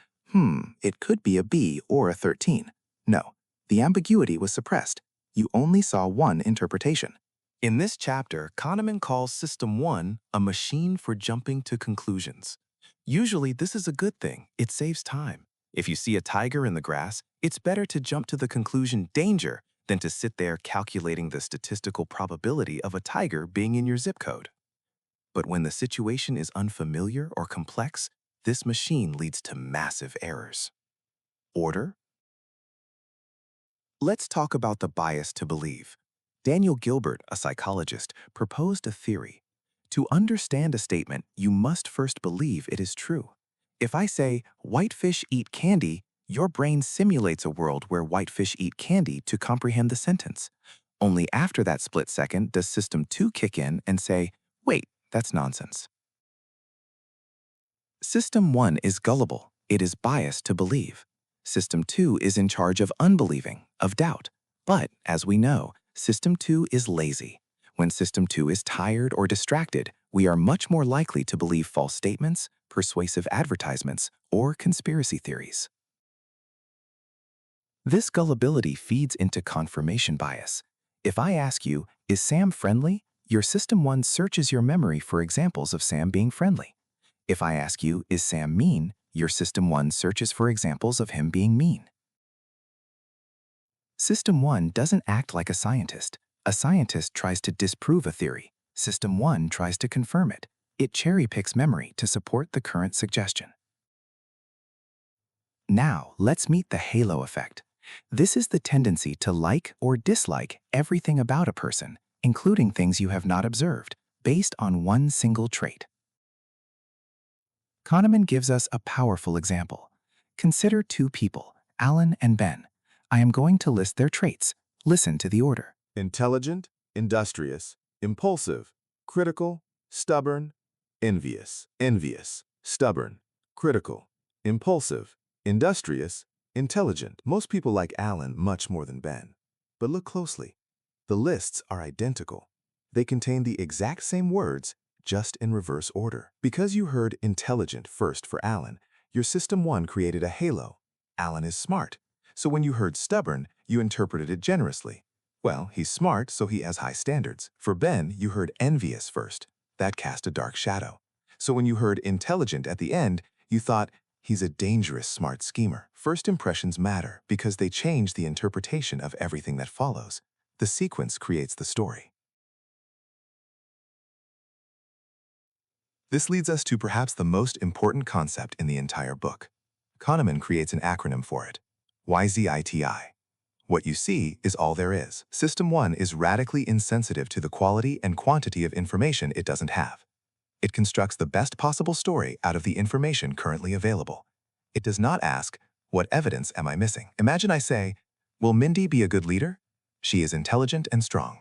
it could be a B or a 13. No, the ambiguity was suppressed. You only saw one interpretation. In this chapter, Kahneman calls System 1 a machine for jumping to conclusions. Usually, this is a good thing. It saves time. If you see a tiger in the grass, it's better to jump to the conclusion danger than to sit there calculating the statistical probability of a tiger being in your zip code. But when the situation is unfamiliar or complex, this machine leads to massive errors. Order? Let's talk about the bias to believe. Daniel Gilbert, a psychologist, proposed a theory. To understand a statement, you must first believe it is true. If I say, white fish eat candy, your brain simulates a world where white fish eat candy to comprehend the sentence. Only after that split second does System 2 kick in and say, wait, that's nonsense. System 1 is gullible. It is biased to believe. System 2 is in charge of unbelieving, of doubt. But, as we know, System 2 is lazy. When System 2 is tired or distracted, we are much more likely to believe false statements, persuasive advertisements, or conspiracy theories. This gullibility feeds into confirmation bias. If I ask you, is Sam friendly? Your System 1 searches your memory for examples of Sam being friendly. If I ask you, is Sam mean? Your System 1 searches for examples of him being mean. System 1 doesn't act like a scientist. A scientist tries to disprove a theory. System 1 tries to confirm it. It cherry-picks memory to support the current suggestion. Now, let's meet the halo effect. This is the tendency to like or dislike everything about a person, including things you have not observed, based on one single trait. Kahneman gives us a powerful example. Consider two people, Alan and Ben. I am going to list their traits. Listen to the order. Intelligent, industrious, impulsive, critical, stubborn, envious, stubborn, critical, impulsive, industrious, intelligent. Most people like Alan much more than Ben. But look closely. The lists are identical. They contain the exact same words, just in reverse order. Because you heard intelligent first for Alan, your System 1 created a halo. Alan is smart. So when you heard stubborn, you interpreted it generously. Well, he's smart, so he has high standards. For Ben, you heard envious first. That cast a dark shadow. So when you heard intelligent at the end, you thought, he's a dangerous smart schemer. First impressions matter because they change the interpretation of everything that follows. The sequence creates the story. This leads us to perhaps the most important concept in the entire book. Kahneman creates an acronym for it. WYSIATI. What you see is all there is. System 1 is radically insensitive to the quality and quantity of information it doesn't have. It constructs the best possible story out of the information currently available. It does not ask, what evidence am I missing? Imagine I say, will Mindy be a good leader? She is intelligent and strong.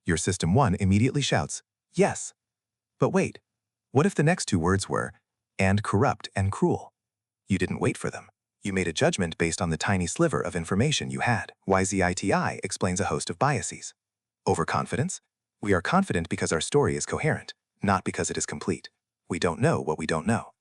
Your System 1 immediately shouts, yes. But wait, what if the next two words were, and corrupt and cruel? You didn't wait for them. You made a judgment based on the tiny sliver of information you had. WYSIATI explains a host of biases. Overconfidence. We are confident because our story is coherent, not because it is complete. We don't know what we don't know.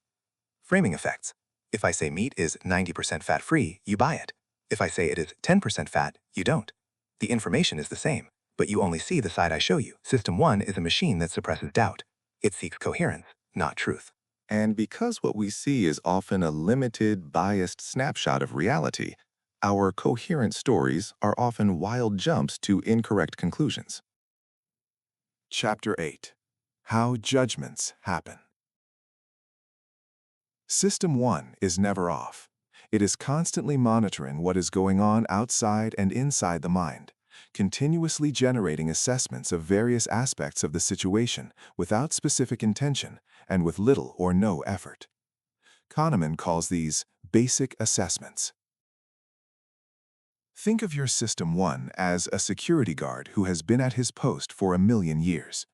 Framing effects. If I say meat is 90% fat-free, you buy it. If I say it is 10% fat, you don't. The information is the same, but you only see the side I show you. System 1 is a machine that suppresses doubt. It seeks coherence, not truth. And because what we see is often a limited, biased snapshot of reality, our coherent stories are often wild jumps to incorrect conclusions. Chapter 8. How Judgments Happen. System 1 is never off. It is constantly monitoring what is going on outside and inside the mind, continuously generating assessments of various aspects of the situation without specific intention and with little or no effort. Kahneman calls these basic assessments. Think of your System 1 as a security guard who has been at his post for 1,000,000 years.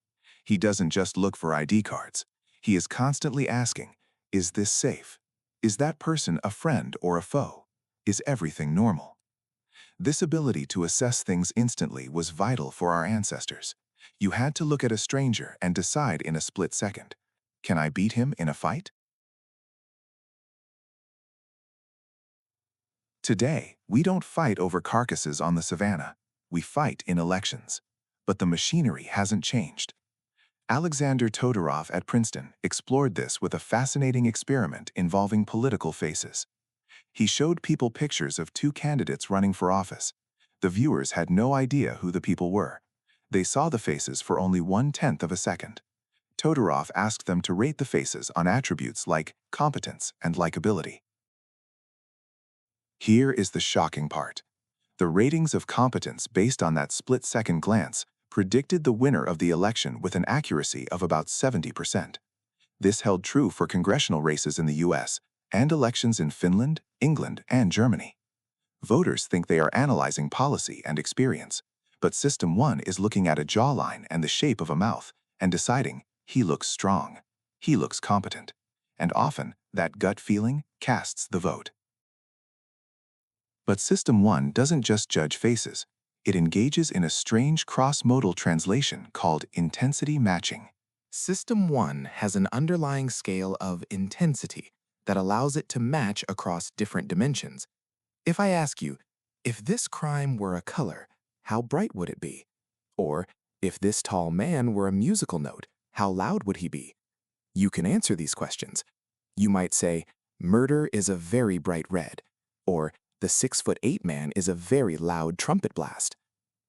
He doesn't just look for ID cards. He is constantly asking, is this safe? Is that person a friend or a foe? Is everything normal? This ability to assess things instantly was vital for our ancestors. You had to look at a stranger and decide in a split second, can I beat him in a fight? Today, we don't fight over carcasses on the savannah. We fight in elections. But the machinery hasn't changed. Alexander Todorov at Princeton explored this with a fascinating experiment involving political faces. He showed people pictures of two candidates running for office. The viewers had no idea who the people were. They saw the faces for only 1/10 of a second. Todorov asked them to rate the faces on attributes like competence and likability. Here is the shocking part. The ratings of competence based on that split-second glance predicted the winner of the election with an accuracy of about 70%. This held true for congressional races in the US and elections in Finland, England, and Germany. Voters think they are analyzing policy and experience, but System 1 is looking at a jawline and the shape of a mouth and deciding he looks strong, he looks competent, and often that gut feeling casts the vote. But System 1 doesn't just judge faces. It engages in a strange cross-modal translation called intensity matching. System 1 has an underlying scale of intensity that allows it to match across different dimensions. If I ask you, if this crime were a color, how bright would it be? Or, if this tall man were a musical note, how loud would he be? You can answer these questions. You might say, murder is a very bright red, or the 6'8" man is a very loud trumpet blast.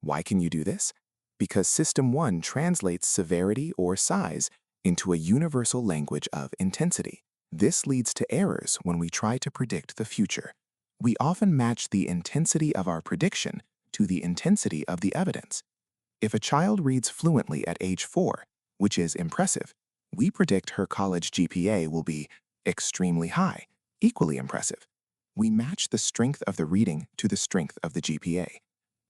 Why can you do this? Because System 1 translates severity or size into a universal language of intensity. This leads to errors when we try to predict the future. We often match the intensity of our prediction to the intensity of the evidence. If a child reads fluently at age 4, which is impressive, we predict her college GPA will be extremely high, equally impressive. We match the strength of the reading to the strength of the GPA.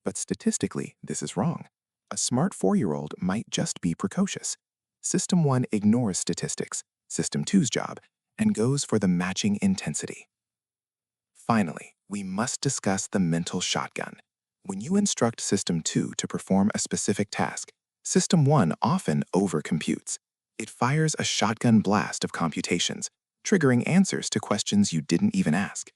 But statistically, this is wrong. A smart 4-year-old might just be precocious. System 1 ignores statistics, System 2's job, and goes for the matching intensity. Finally, we must discuss the mental shotgun. When you instruct System 2 to perform a specific task, System 1 often overcomputes. It fires a shotgun blast of computations, triggering answers to questions you didn't even ask.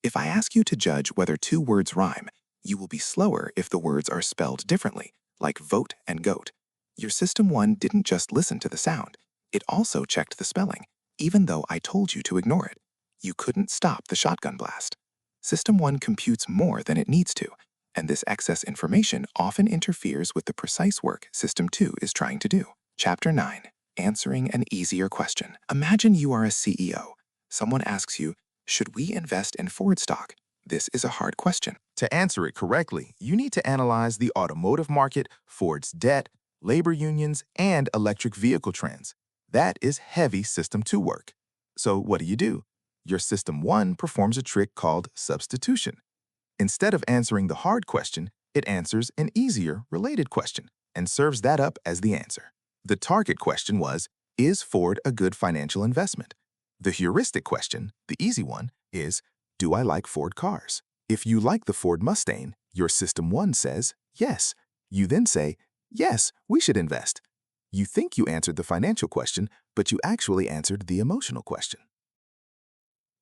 If I ask you to judge whether 2 words rhyme, you will be slower if the words are spelled differently, like vote and goat. Your System 1 didn't just listen to the sound, it also checked the spelling, even though I told you to ignore it. You couldn't stop the shotgun blast. System 1 computes more than it needs to, and this excess information often interferes with the precise work System 2 is trying to do. Chapter 9. Answering an easier question. Imagine you are a CEO. Someone asks you, should we invest in Ford stock? This is a hard question. To answer it correctly, you need to analyze the automotive market, Ford's debt, labor unions, and electric vehicle trends. That is heavy System 2 work. So what do? Your System 1 performs a trick called substitution. Instead of answering the hard question, it answers an easier, related question and serves that up as the answer. The target question was, is Ford a good financial investment? The heuristic question, the easy one, is, do I like Ford cars? If you like the Ford Mustang, your System 1 says, yes. You then say, yes, we should invest. You think you answered the financial question, but you actually answered the emotional question.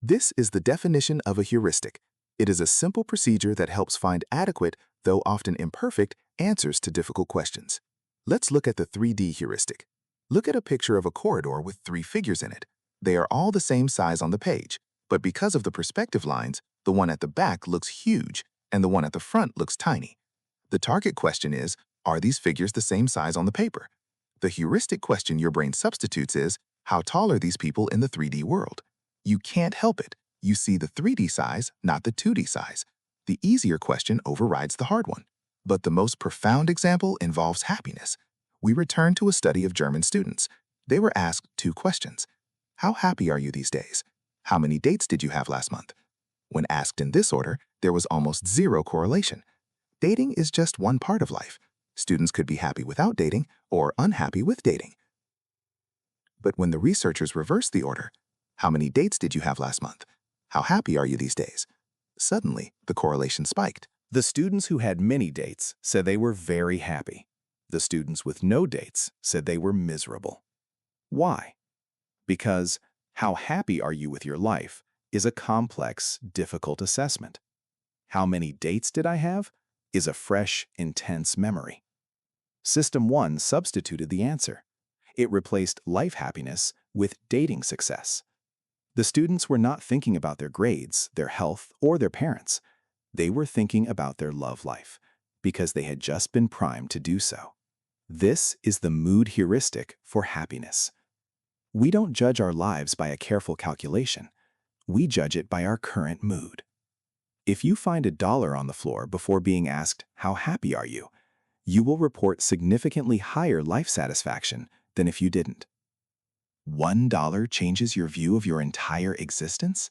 This is the definition of a heuristic. It is a simple procedure that helps find adequate, though often imperfect, answers to difficult questions. Let's look at the 3D heuristic. Look at a picture of a corridor with 3 figures in it. They are all the same size on the page, but because of the perspective lines, the one at the back looks huge and the one at the front looks tiny. The target question is, are these figures the same size on the paper? The heuristic question your brain substitutes is, how tall are these people in the 3D world? You can't help it. You see the 3D size, not the 2D size. The easier question overrides the hard one. But the most profound example involves happiness. We return to a study of German students. They were asked 2 questions. How happy are you these days? How many dates did you have last month? When asked in this order, there was almost 0 correlation. Dating is just one part of life. Students could be happy without dating or unhappy with dating. But when the researchers reversed the order, how many dates did you have last month? How happy are you these days? Suddenly, the correlation spiked. The students who had many dates said they were very happy. The students with no dates said they were miserable. Why? Because how happy are you with your life is a complex, difficult assessment. How many dates did I have is a fresh, intense memory. System 1 substituted the answer. It replaced life happiness with dating success. The students were not thinking about their grades, their health, or their parents. They were thinking about their love life because they had just been primed to do so. This is the mood heuristic for happiness. We don't judge our lives by a careful calculation. We judge it by our current mood. If you find $1 on the floor before being asked, "How happy are you?" you will report significantly higher life satisfaction than if you didn't. $1 changes your view of your entire existence?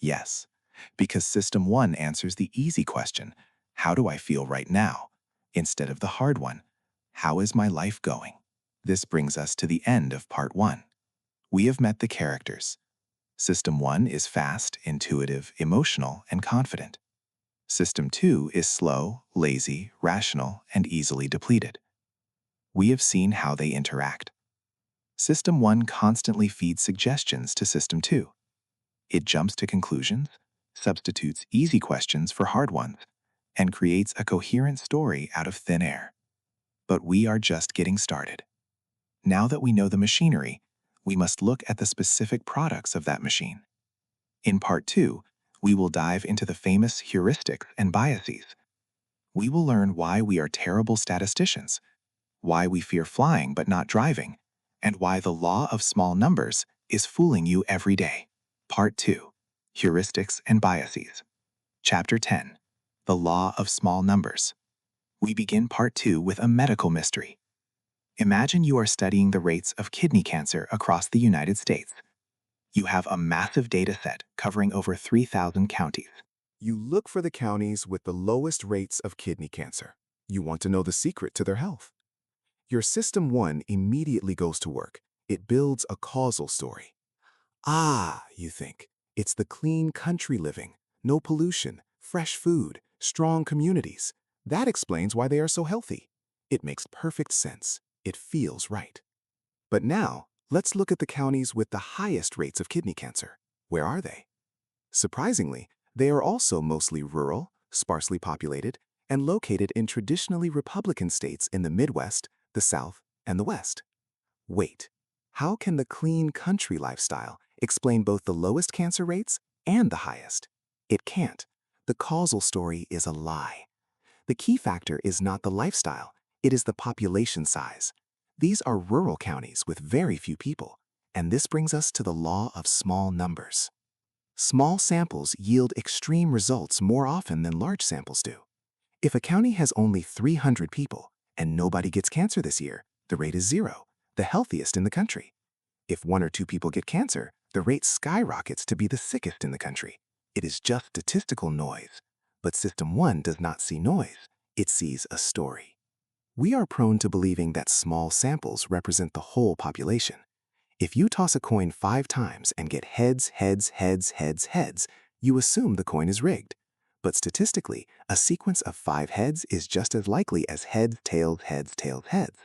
Yes, because System 1 answers the easy question, "How do I feel right now?" instead of the hard one, "How is my life going?" This brings us to the end of Part 1. We have met the characters. System 1 is fast, intuitive, emotional, and confident. System 2 is slow, lazy, rational, and easily depleted. We have seen how they interact. System 1 constantly feeds suggestions to System 2. It jumps to conclusions, substitutes easy questions for hard ones, and creates a coherent story out of thin air. But we are just getting started. Now that we know the machinery, we must look at the specific products of that machine. In Part 2, we will dive into the famous heuristics and biases. We will learn why we are terrible statisticians, why we fear flying but not driving, and why the law of small numbers is fooling you every day. Part 2, Heuristics and Biases. Chapter 10, The Law of Small Numbers. We begin Part 2 with a medical mystery. Imagine you are studying the rates of kidney cancer across the United States. You have a massive data set covering over 3,000 counties. You look for the counties with the lowest rates of kidney cancer. You want to know the secret to their health. Your System 1 immediately goes to work. It builds a causal story. Ah, you think, it's the clean country living, no pollution, fresh food, strong communities. That explains why they are so healthy. It makes perfect sense. It feels right. But now, let's look at the counties with the highest rates of kidney cancer. Where are they? Surprisingly, they are also mostly rural, sparsely populated, and located in traditionally Republican states in the Midwest, the South, and the West. Wait, how can the clean country lifestyle explain both the lowest cancer rates and the highest? It can't. The causal story is a lie. The key factor is not the lifestyle, it is the population size. These are rural counties with very few people, and this brings us to the law of small numbers. Small samples yield extreme results more often than large samples do. If a county has only 300 people and nobody gets cancer this year, the rate is 0, the healthiest in the country. If 1 or 2 people get cancer, the rate skyrockets to be the sickest in the country. It is just statistical noise. But System 1 does not see noise, it sees a story. We are prone to believing that small samples represent the whole population. If you toss a coin 5 times and get heads, heads, heads, heads, heads, you assume the coin is rigged. But statistically, a sequence of 5 heads is just as likely as heads, tails, heads, tails, heads.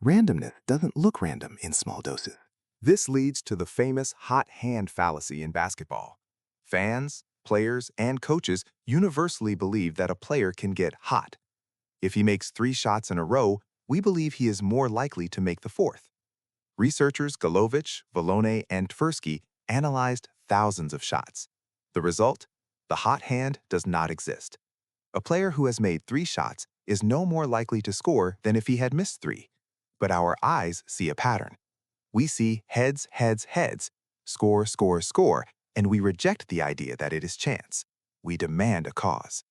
Randomness doesn't look random in small doses. This leads to the famous hot hand fallacy in basketball. Fans, players, and coaches universally believe that a player can get hot. If he makes 3 shots in a row, we believe he is more likely to make the 4th. Researchers Galovich, Volone, and Tversky analyzed thousands of shots. The result? The hot hand does not exist. A player who has made 3 shots is no more likely to score than if he had missed 3. But our eyes see a pattern. We see heads, heads, heads, score, score, score, and we reject the idea that it is chance. We demand a cause.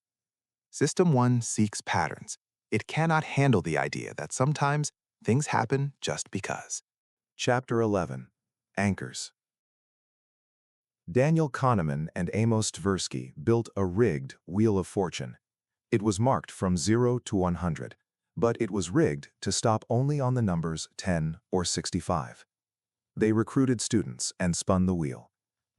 System 1 seeks patterns. It cannot handle the idea that sometimes things happen just because. Chapter 11. Anchors. Daniel Kahneman and Amos Tversky built a rigged Wheel of Fortune. It was marked from 0 to 100, but it was rigged to stop only on the numbers 10 or 65. They recruited students and spun the wheel.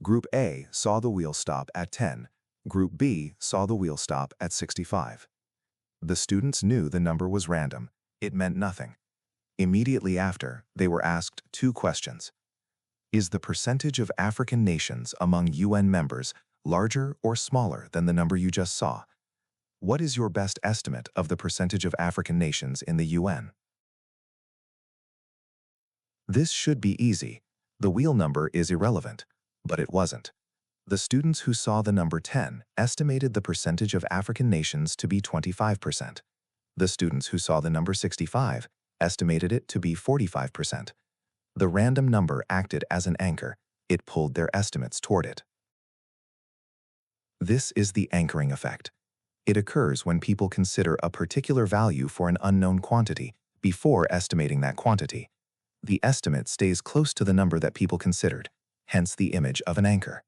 Group A saw the wheel stop at 10. Group B saw the wheel stop at 65. The students knew the number was random. It meant nothing. Immediately after, they were asked 2 questions. Is the percentage of African nations among UN members larger or smaller than the number you just saw? What is your best estimate of the percentage of African nations in the UN? This should be easy. The wheel number is irrelevant, but it wasn't. The students who saw the number 10 estimated the percentage of African nations to be 25%. The students who saw the number 65 estimated it to be 45%. The random number acted as an anchor. It pulled their estimates toward it. This is the anchoring effect. It occurs when people consider a particular value for an unknown quantity before estimating that quantity. The estimate stays close to the number that people considered, hence the image of an anchor.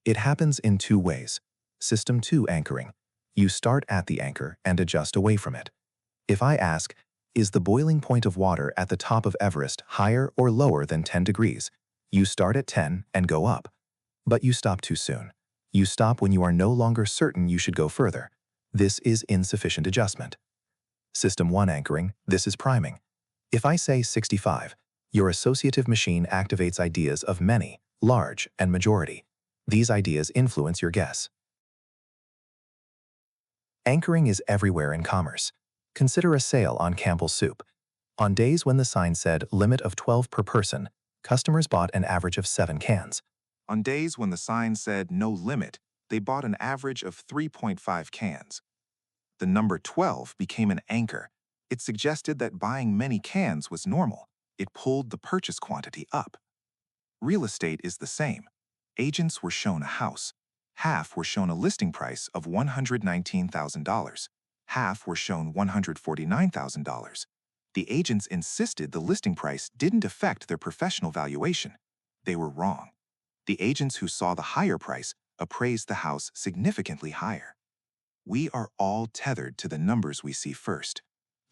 It happens in two ways. System 2 anchoring. You start at the anchor and adjust away from it. If I ask, is the boiling point of water at the top of Everest higher or lower than 10 degrees? You start at 10 and go up. But you stop too soon. You stop when you are no longer certain you should go further. This is insufficient adjustment. System 1 anchoring, this is priming. If I say 65, your associative machine activates ideas of many, large, and majority. These ideas influence your guess. Anchoring is everywhere in commerce. Consider a sale on Campbell's soup. On days when the sign said limit of 12 per person, customers bought an average of 7 cans. On days when the sign said no limit, they bought an average of 3.5 cans. The number 12 became an anchor. It suggested that buying many cans was normal. It pulled the purchase quantity up. Real estate is the same. Agents were shown a house. Half were shown a listing price of $119,000. Half were shown $149,000. The agents insisted the listing price didn't affect their professional valuation. They were wrong. The agents who saw the higher price appraised the house significantly higher. We are all tethered to the numbers we see first.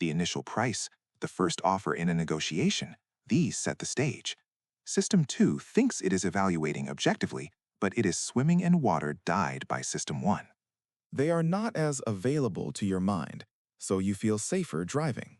The initial price, the first offer in a negotiation, these set the stage. System 2 thinks it is evaluating objectively, but it is swimming in water dyed by System 1. They are not as available to your mind, so you feel safer driving.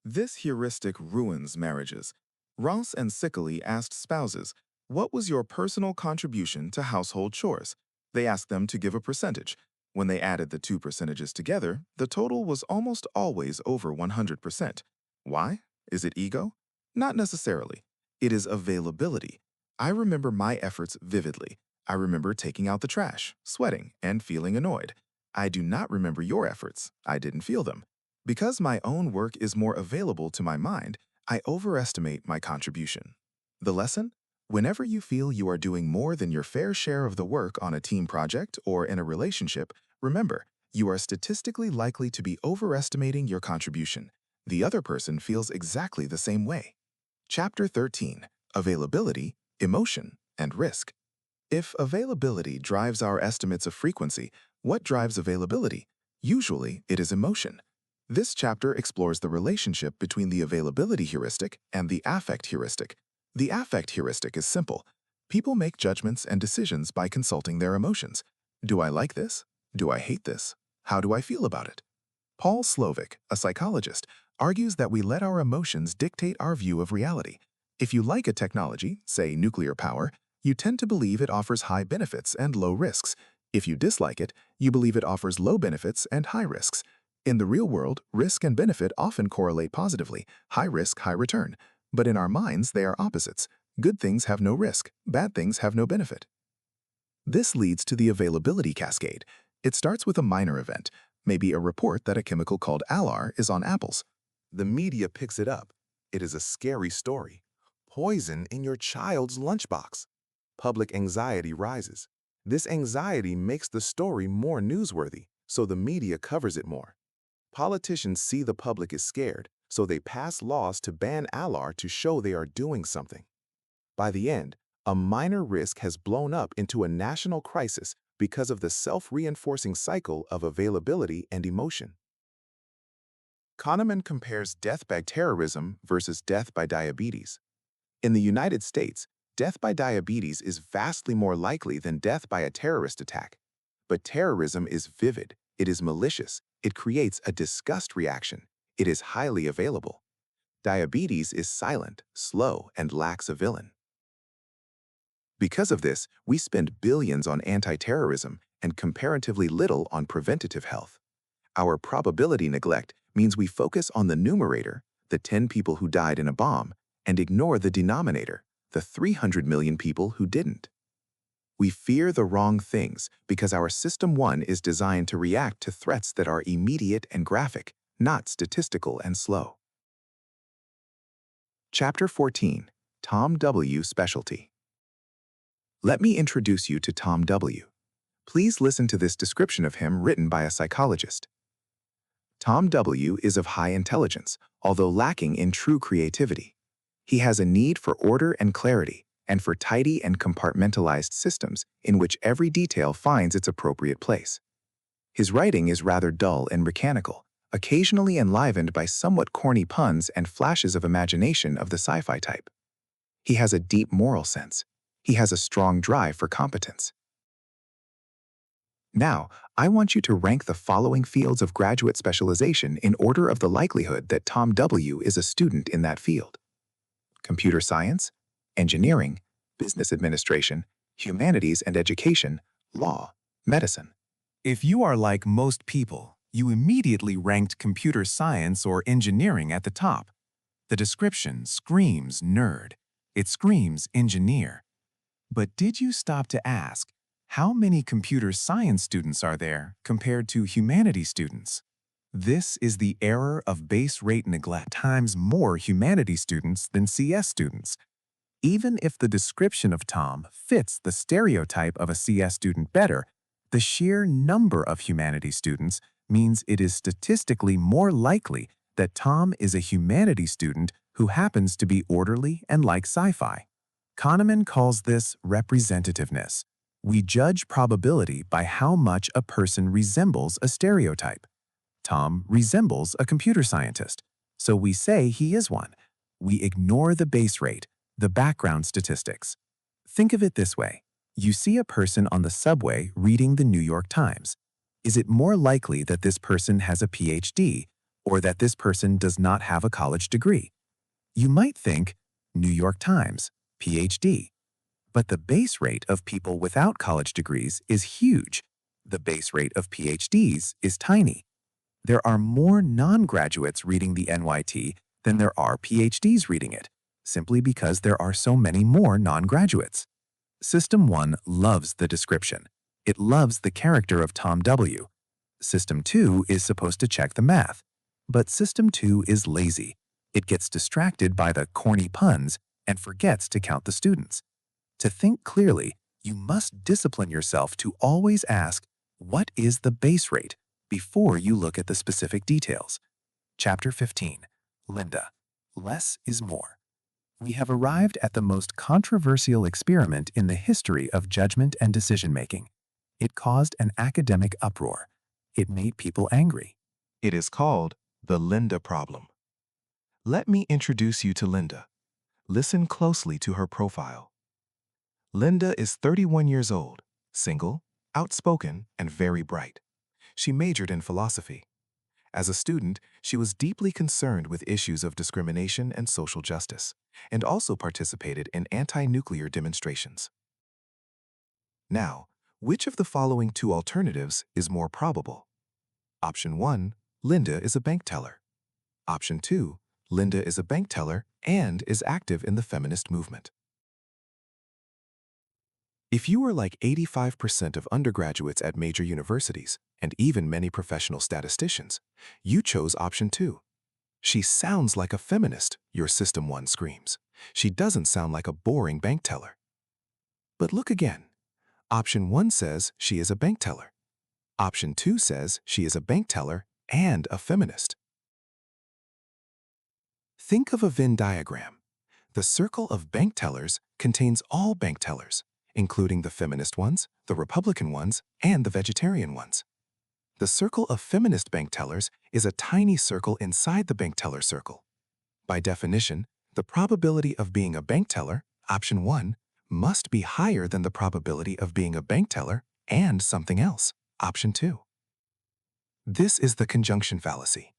This heuristic ruins marriages. Ross and Sicily asked spouses, "What was your personal contribution to household chores?" They asked them to give a percentage. When they added the two percentages together, the total was almost always over 100%. Why? Is it ego? Not necessarily. It is availability. I remember my efforts vividly. I remember taking out the trash, sweating, and feeling annoyed. I do not remember your efforts. I didn't feel them. Because my own work is more available to my mind, I overestimate my contribution. The lesson? Whenever you feel you are doing more than your fair share of the work on a team project or in a relationship, remember, you are statistically likely to be overestimating your contribution. The other person feels exactly the same way. Chapter 13. Availability, Emotion, and Risk. If availability drives our estimates of frequency, what drives availability? Usually, it is emotion. This chapter explores the relationship between the availability heuristic and the affect heuristic. The affect heuristic is simple. People make judgments and decisions by consulting their emotions. Do I like this? Do I hate this? How do I feel about it? Paul Slovic, a psychologist, argues that we let our emotions dictate our view of reality. If you like a technology, say nuclear power, you tend to believe it offers high benefits and low risks. If you dislike it, you believe it offers low benefits and high risks. In the real world, risk and benefit often correlate positively, high risk, high return. But in our minds, they are opposites. Good things have no risk, bad things have no benefit. This leads to the availability cascade. It starts with a minor event, maybe a report that a chemical called alar is on apples. The media picks it up. It is a scary story. Poison in your child's lunchbox. Public anxiety rises. This anxiety makes the story more newsworthy, so the media covers it more. Politicians see the public is scared, so they pass laws to ban alar to show they are doing something. By the end, a minor risk has blown up into a national crisis because of the self-reinforcing cycle of availability and emotion. Kahneman compares death by terrorism versus death by diabetes. In the United States, death by diabetes is vastly more likely than death by a terrorist attack. But terrorism is vivid, it is malicious, it creates a disgust reaction, it is highly available. Diabetes is silent, slow, and lacks a villain. Because of this, we spend billions on anti-terrorism and comparatively little on preventative health. Our probability neglect means we focus on the numerator, the 10 people who died in a bomb, and ignore the denominator, the 300 million people who didn't. We fear the wrong things because our System 1 is designed to react to threats that are immediate and graphic, not statistical and slow. Chapter 14. Tom W. Specialty. Let me introduce you to Tom W. Please listen to this description of him written by a psychologist. Tom W. is of high intelligence, although lacking in true creativity. He has a need for order and clarity, and for tidy and compartmentalized systems in which every detail finds its appropriate place. His writing is rather dull and mechanical, occasionally enlivened by somewhat corny puns and flashes of imagination of the sci-fi type. He has a deep moral sense. He has a strong drive for competence. Now, I want you to rank the following fields of graduate specialization in order of the likelihood that Tom W. is a student in that field: computer science, engineering, business administration, humanities and education, law, medicine. If you are like most people, you immediately ranked computer science or engineering at the top. The description screams nerd. It screams engineer. But did you stop to ask, how many computer science students are there compared to humanities students? This is the error of base rate neglect. Times more humanities students than CS students. Even if the description of Tom fits the stereotype of a CS student better, the sheer number of humanities students means it is statistically more likely that Tom is a humanities student who happens to be orderly and like sci-fi. Kahneman calls this representativeness. We judge probability by how much a person resembles a stereotype. Tom resembles a computer scientist, so we say he is one. We ignore the base rate, the background statistics. Think of it this way. You see a person on the subway reading the New York Times. Is it more likely that this person has a PhD or that this person does not have a college degree? You might think, New York Times, PhD. But the base rate of people without college degrees is huge. The base rate of PhDs is tiny. There are more non-graduates reading the NYT than there are PhDs reading it, simply because there are so many more non-graduates. System 1 loves the description. It loves the character of Tom W. System 2 is supposed to check the math. But System 2 is lazy. It gets distracted by the corny puns and forgets to count the students. To think clearly, you must discipline yourself to always ask, what is the base rate, before you look at the specific details. Chapter 15. Linda. Less is more. We have arrived at the most controversial experiment in the history of judgment and decision-making. It caused an academic uproar. It made people angry. It is called the Linda problem. Let me introduce you to Linda. Listen closely to her profile. Linda is 31 years old, single, outspoken, and very bright. She majored in philosophy. As a student, she was deeply concerned with issues of discrimination and social justice, and also participated in anti-nuclear demonstrations. Now, which of the following two alternatives is more probable? Option 1, Linda is a bank teller. Option 2, Linda is a bank teller and is active in the feminist movement. If you are like 85% of undergraduates at major universities, and even many professional statisticians, you chose option 2. She sounds like a feminist, your System 1 screams. She doesn't sound like a boring bank teller. But look again. Option 1 says she is a bank teller. Option 2 says she is a bank teller and a feminist. Think of a Venn diagram. The circle of bank tellers contains all bank tellers, including the feminist ones, the Republican ones, and the vegetarian ones. The circle of feminist bank tellers is a tiny circle inside the bank teller circle. By definition, the probability of being a bank teller, option 1, must be higher than the probability of being a bank teller and something else, option 2. This is the conjunction fallacy.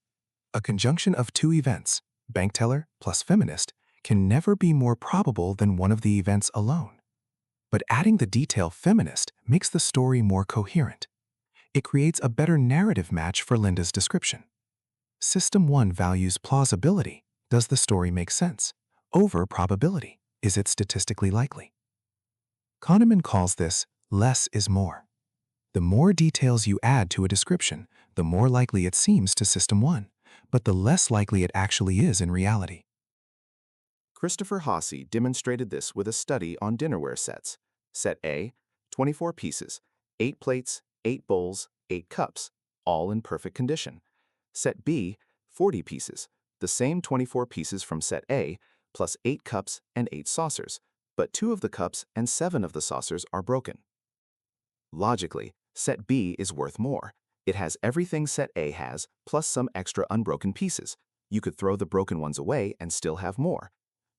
A conjunction of two events, bank teller plus feminist, can never be more probable than one of the events alone. But adding the detail feminist makes the story more coherent. It creates a better narrative match for Linda's description. System 1 values plausibility. Does the story make sense? Over probability. Is it statistically likely? Kahneman calls this less is more. The more details you add to a description, the more likely it seems to System 1, but the less likely it actually is in reality. Christopher Haase demonstrated this with a study on dinnerware sets. Set A, 24 pieces, 8 plates, 8 bowls, 8 cups, all in perfect condition. Set B, 40 pieces, the same 24 pieces from set A, plus 8 cups and 8 saucers, but 2 of the cups and 7 of the saucers are broken. Logically, set B is worth more. It has everything set A has, plus some extra unbroken pieces. You could throw the broken ones away and still have more.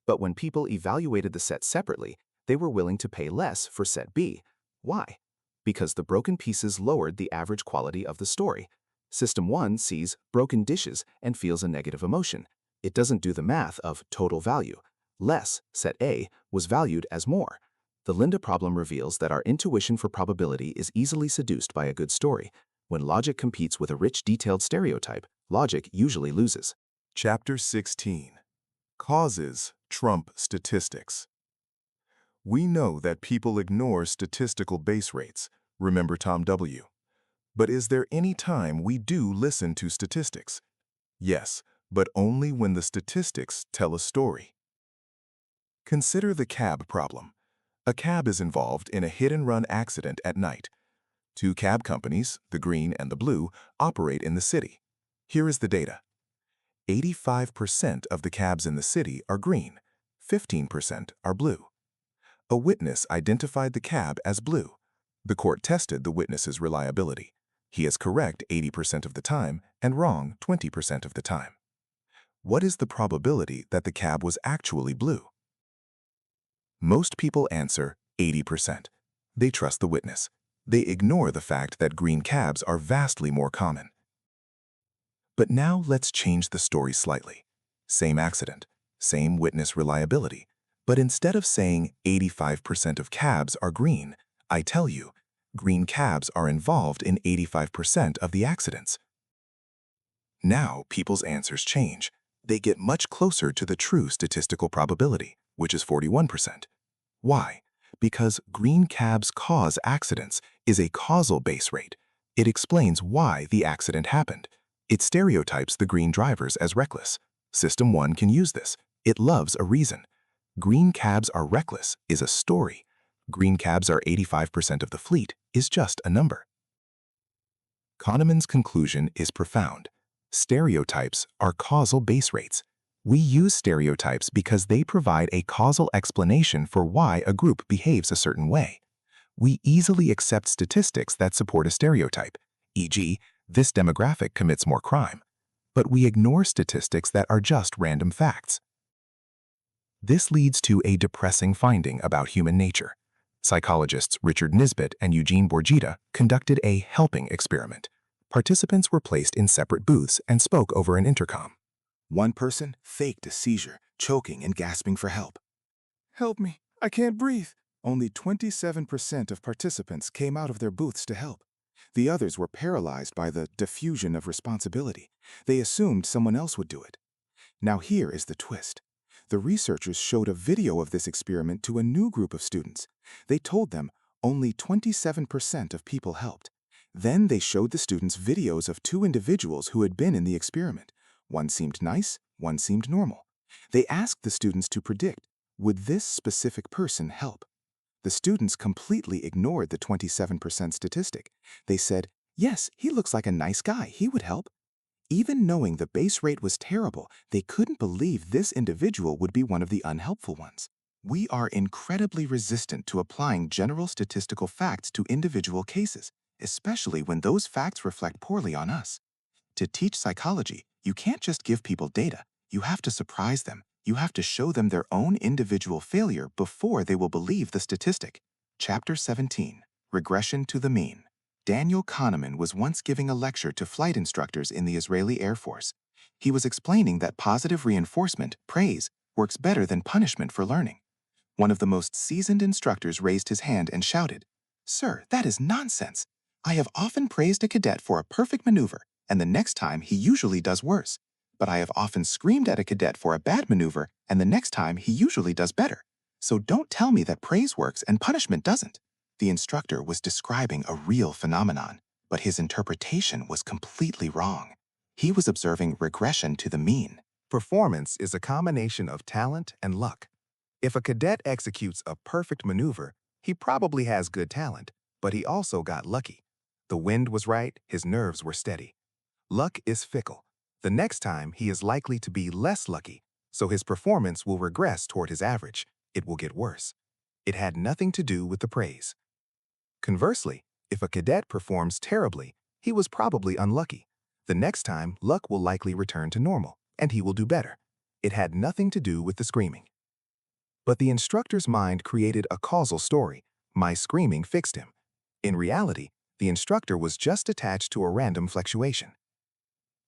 But when people evaluated the set separately, they were willing to pay less for set B. Why? Because the broken pieces lowered the average quality of the story. System 1 sees broken dishes and feels a negative emotion. It doesn't do the math of total value. Less, set A, was valued as more. The Linda problem reveals that our intuition for probability is easily seduced by a good story. When logic competes with a rich, detailed stereotype, logic usually loses. Chapter 16. Causes trump statistics. We know that people ignore statistical base rates. Remember Tom W. But is there any time we do listen to statistics? Yes, but only when the statistics tell a story. Consider the cab problem. A cab is involved in a hit-and-run accident at night. 2 cab companies, the green and the blue, operate in the city. Here is the data. 85% of the cabs in the city are green, 15% are blue. A witness identified the cab as blue. The court tested the witness's reliability. He is correct 80% of the time and wrong 20% of the time. What is the probability that the cab was actually blue? Most people answer 80%. They trust the witness. They ignore the fact that green cabs are vastly more common. But now let's change the story slightly. Same accident, same witness reliability, but instead of saying 85% of cabs are green, I tell you, green cabs are involved in 85% of the accidents. Now people's answers change. They get much closer to the true statistical probability, which is 41%. Why? Because green cabs cause accidents is a causal base rate. It explains why the accident happened. It stereotypes the green drivers as reckless. System 1 can use this. It loves a reason. Green cabs are reckless is a story. Green cabs are 85% of the fleet is just a number. Kahneman's conclusion is profound. Stereotypes are causal base rates. We use stereotypes because they provide a causal explanation for why a group behaves a certain way. We easily accept statistics that support a stereotype, e.g., this demographic commits more crime. But we ignore statistics that are just random facts. This leads to a depressing finding about human nature. Psychologists Richard Nisbett and Eugene Borgita conducted a helping experiment. Participants were placed in separate booths and spoke over an intercom. One person faked a seizure, choking and gasping for help. "Help me, I can't breathe." Only 27% of participants came out of their booths to help. The others were paralyzed by the diffusion of responsibility. They assumed someone else would do it. Now here is the twist. The researchers showed a video of this experiment to a new group of students. They told them only 27% of people helped. Then they showed the students videos of 2 individuals who had been in the experiment. One seemed nice, one seemed normal. They asked the students to predict, would this specific person help? The students completely ignored the 27% statistic. They said, yes, he looks like a nice guy, he would help. Even knowing the base rate was terrible, they couldn't believe this individual would be one of the unhelpful ones. We are incredibly resistant to applying general statistical facts to individual cases, especially when those facts reflect poorly on us. To teach psychology, you can't just give people data. You have to surprise them. You have to show them their own individual failure before they will believe the statistic. Chapter 17. Regression to the Mean. Daniel Kahneman was once giving a lecture to flight instructors in the Israeli Air Force. He was explaining that positive reinforcement, praise, works better than punishment for learning. One of the most seasoned instructors raised his hand and shouted, "Sir, that is nonsense. I have often praised a cadet for a perfect maneuver, and the next time he usually does worse. But I have often screamed at a cadet for a bad maneuver, and the next time he usually does better. So don't tell me that praise works and punishment doesn't." The instructor was describing a real phenomenon, but his interpretation was completely wrong. He was observing regression to the mean. Performance is a combination of talent and luck. If a cadet executes a perfect maneuver, He probably has good talent, but he also got lucky. The wind was right, his nerves were steady. Luck is fickle. The next time, he is likely to be less lucky, so his performance will regress toward his average. It will get worse. It had nothing to do with the praise. Conversely, if a cadet performs terribly, he was probably unlucky. The next time, luck will likely return to normal, and he will do better. It had nothing to do with the screaming. But the instructor's mind created a causal story. My screaming fixed him. In reality, the instructor was just attached to a random fluctuation.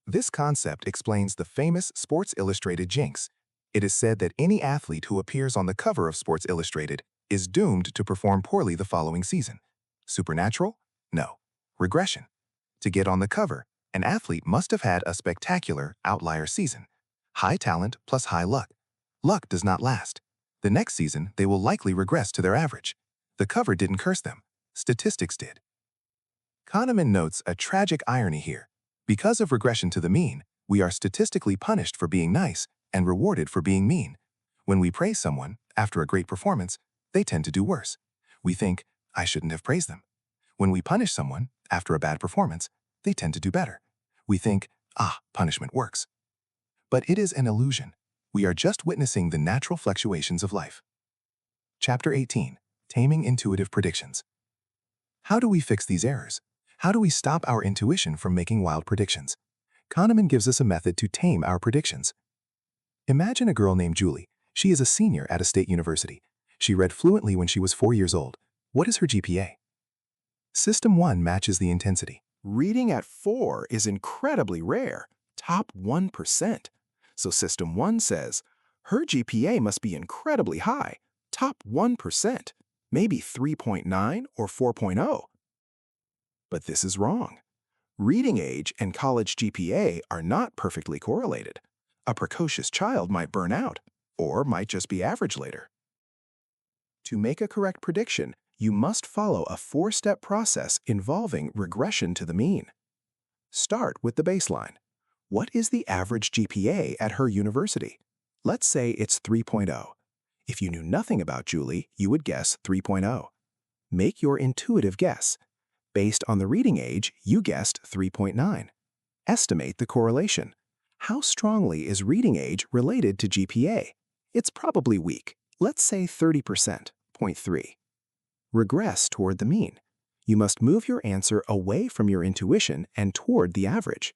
This concept explains the famous Sports Illustrated jinx. It is said that any athlete who appears on the cover of Sports Illustrated is doomed to perform poorly the following season. Supernatural? No. Regression. To get on the cover, an athlete must have had a spectacular outlier season. High talent plus high luck. Luck does not last. The next season, they will likely regress to their average. The cover didn't curse them. Statistics did. Kahneman notes a tragic irony here. Because of regression to the mean, we are statistically punished for being nice and rewarded for being mean. When we praise someone, after a great performance, they tend to do worse. We think, I shouldn't have praised them. When we punish someone, after a bad performance, they tend to do better. We think, punishment works. But it is an illusion. We are just witnessing the natural fluctuations of life. Chapter 18. Taming Intuitive Predictions. How do we fix these errors? How do we stop our intuition from making wild predictions? Kahneman gives us a method to tame our predictions. Imagine a girl named Julie. She is a senior at a state university. She read fluently when she was 4 years old. What is her GPA? System 1 matches the intensity. Reading at 4 is incredibly rare, top 1%. So System 1 says, her GPA must be incredibly high, top 1%, maybe 3.9 or 4.0. But this is wrong. Reading age and college GPA are not perfectly correlated. A precocious child might burn out, or might just be average later. To make a correct prediction, you must follow a 4-step process involving regression to the mean. Start with the baseline. What is the average GPA at her university? Let's say it's 3.0. If you knew nothing about Julie, you would guess 3.0. Make your intuitive guess. Based on the reading age, you guessed 3.9. Estimate the correlation. How strongly is reading age related to GPA? It's probably weak. Let's say 30%, 0.3. Regress toward the mean. You must move your answer away from your intuition and toward the average.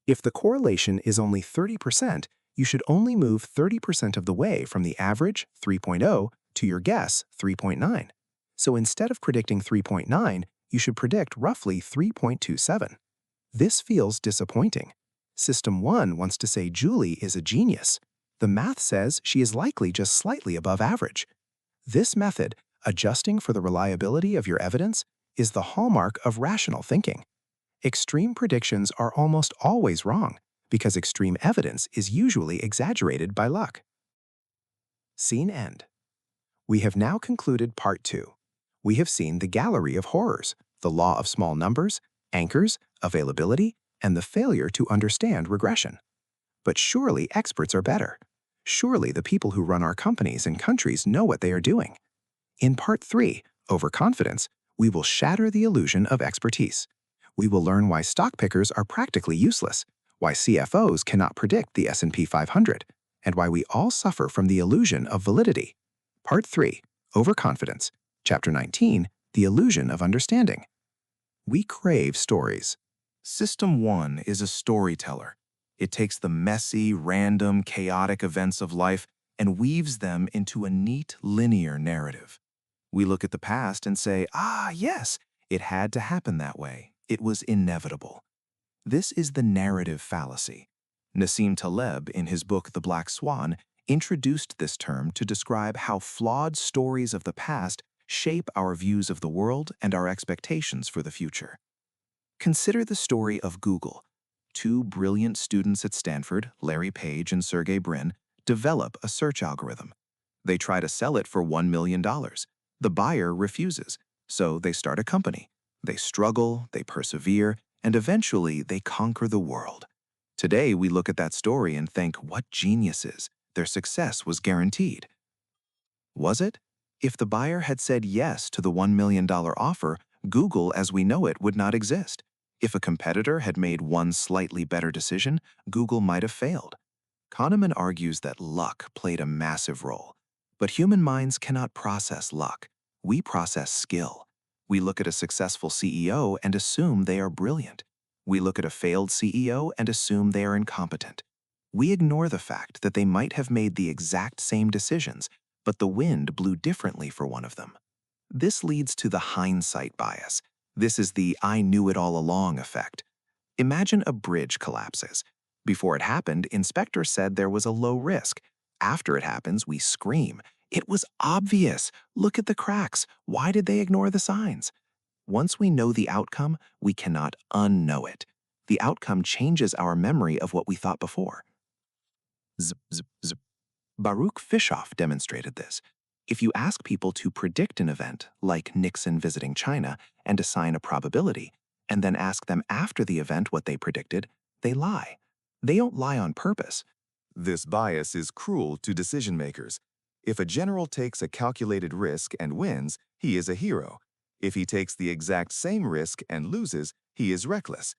If the correlation is only 30%, you should only move 30% of the way from the average, 3.0, to your guess, 3.9. So instead of predicting 3.9, you should predict roughly 3.27. This feels disappointing. System 1 wants to say Julie is a genius. The math says she is likely just slightly above average. This method, adjusting for the reliability of your evidence, is the hallmark of rational thinking. Extreme predictions are almost always wrong because extreme evidence is usually exaggerated by luck. Scene end. We have now concluded Part 2. We have seen the gallery of horrors, the law of small numbers, anchors, availability, and the failure to understand regression. But surely experts are better. Surely the people who run our companies and countries know what they are doing. In Part 3, Overconfidence, we will shatter the illusion of expertise. We will learn why stock pickers are practically useless, why CFOs cannot predict the S&P 500, and why we all suffer from the illusion of validity. Part 3, Overconfidence. Chapter 19, The Illusion of Understanding. We crave stories. System 1 is a storyteller. It takes the messy, random, chaotic events of life and weaves them into a neat, linear narrative. We look at the past and say, yes, it had to happen that way. It was inevitable. This is the narrative fallacy. Nassim Taleb, in his book The Black Swan, introduced this term to describe how flawed stories of the past shape our views of the world and our expectations for the future. Consider the story of Google. 2 brilliant students at Stanford, Larry Page and Sergey Brin, develop a search algorithm. They try to sell it for $1 million. The buyer refuses, so they start a company. They struggle, they persevere, and eventually they conquer the world. Today, we look at that story and think, what geniuses! Their success was guaranteed. Was it? If the buyer had said yes to the $1 million offer, Google as we know it would not exist. If a competitor had made one slightly better decision, Google might have failed. Kahneman argues that luck played a massive role. But human minds cannot process luck. We process skill. We look at a successful CEO and assume they are brilliant. We look at a failed CEO and assume they are incompetent. We ignore the fact that they might have made the exact same decisions, but the wind blew differently for one of them. This leads to the hindsight bias. This is the "I knew it all along" effect. Imagine a bridge collapses. Before it happened, inspectors said there was a low risk. After it happens, we scream, "It was obvious! Look at the cracks! Why did they ignore the signs?" Once we know the outcome, we cannot unknow it. The outcome changes our memory of what we thought before. Zip, zip, zip. Baruch Fischoff demonstrated this. If you ask people to predict an event, like Nixon visiting China, and assign a probability, and then ask them after the event what they predicted, they lie. They don't lie on purpose. This bias is cruel to decision makers. If a general takes a calculated risk and wins, he is a hero. If he takes the exact same risk and loses, he is reckless.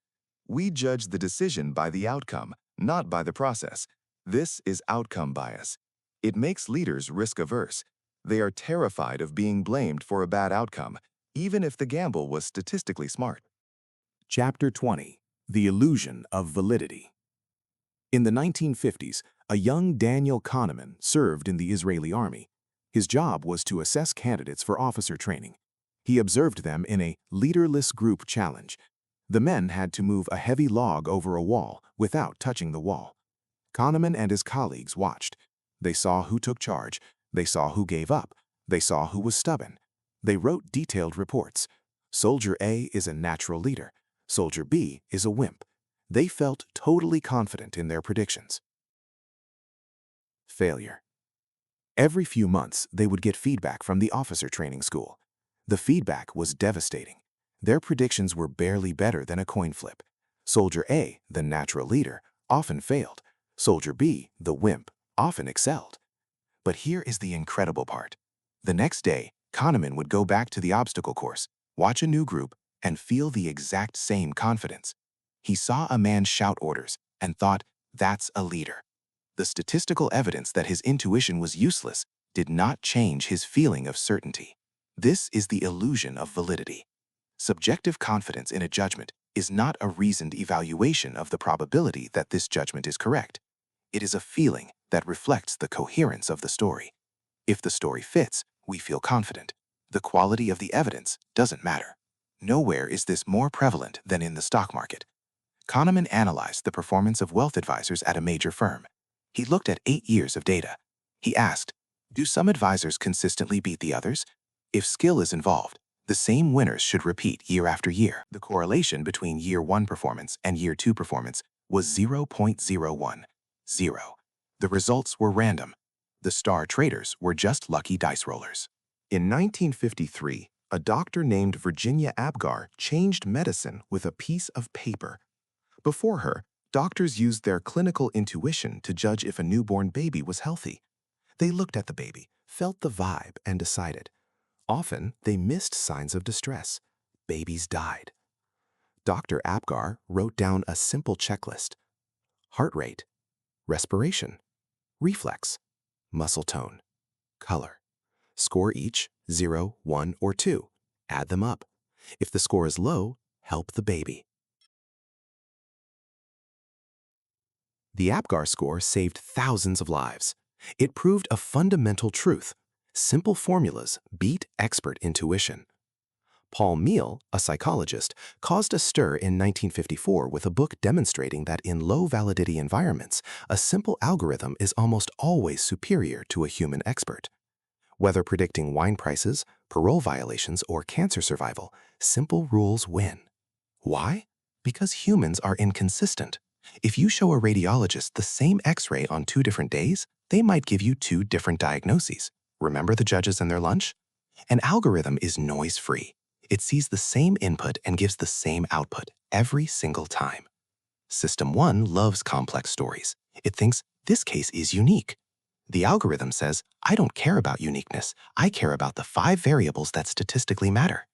We judge the decision by the outcome, not by the process. This is outcome bias. It makes leaders risk-averse. They are terrified of being blamed for a bad outcome, even if the gamble was statistically smart. Chapter 20. The Illusion of Validity. In the 1950s, a young Daniel Kahneman served in the Israeli army. His job was to assess candidates for officer training. He observed them in a leaderless group challenge. The men had to move a heavy log over a wall without touching the wall. Kahneman and his colleagues watched. They saw who took charge. They saw who gave up. They saw who was stubborn. They wrote detailed reports. Soldier A is a natural leader. Soldier B is a wimp. They felt totally confident in their predictions. Failure. Every few months, they would get feedback from the officer training school. The feedback was devastating. Their predictions were barely better than a coin flip. Soldier A, the natural leader, often failed. Soldier B, the wimp, often excelled. But here is the incredible part. The next day, Kahneman would go back to the obstacle course, watch a new group, and feel the exact same confidence. He saw a man shout orders and thought, "That's a leader." The statistical evidence that his intuition was useless did not change his feeling of certainty. This is the illusion of validity. Subjective confidence in a judgment is not a reasoned evaluation of the probability that this judgment is correct. It is a feeling that reflects the coherence of the story. If the story fits, we feel confident. The quality of the evidence doesn't matter. Nowhere is this more prevalent than in the stock market. Kahneman analyzed the performance of wealth advisors at a major firm. He looked at 8 years of data. He asked, do some advisors consistently beat the others? If skill is involved, the same winners should repeat year after year. The correlation between year 1 performance and year 2 performance was 0.010. The results were random. The star traders were just lucky dice rollers. In 1953, a doctor named Virginia Apgar changed medicine with a piece of paper. Before her, doctors used their clinical intuition to judge if a newborn baby was healthy. They looked at the baby, felt the vibe, and decided. Often, they missed signs of distress. Babies died. Dr. Apgar wrote down a simple checklist: heart rate, respiration, reflex, muscle tone, color. Score each 0, 1, or 2. Add them up. If the score is low, help the baby. The Apgar score saved thousands of lives. It proved a fundamental truth. Simple formulas beat expert intuition. Paul Meehl, a psychologist, caused a stir in 1954 with a book demonstrating that in low-validity environments, a simple algorithm is almost always superior to a human expert. Whether predicting wine prices, parole violations, or cancer survival, simple rules win. Why? Because humans are inconsistent. If you show a radiologist the same X-ray on 2 different days, they might give you 2 different diagnoses. Remember the judges and their lunch? An algorithm is noise-free. It sees the same input and gives the same output every single time. System 1 loves complex stories. It thinks this case is unique. The algorithm says, I don't care about uniqueness. I care about the 5 variables that statistically matter.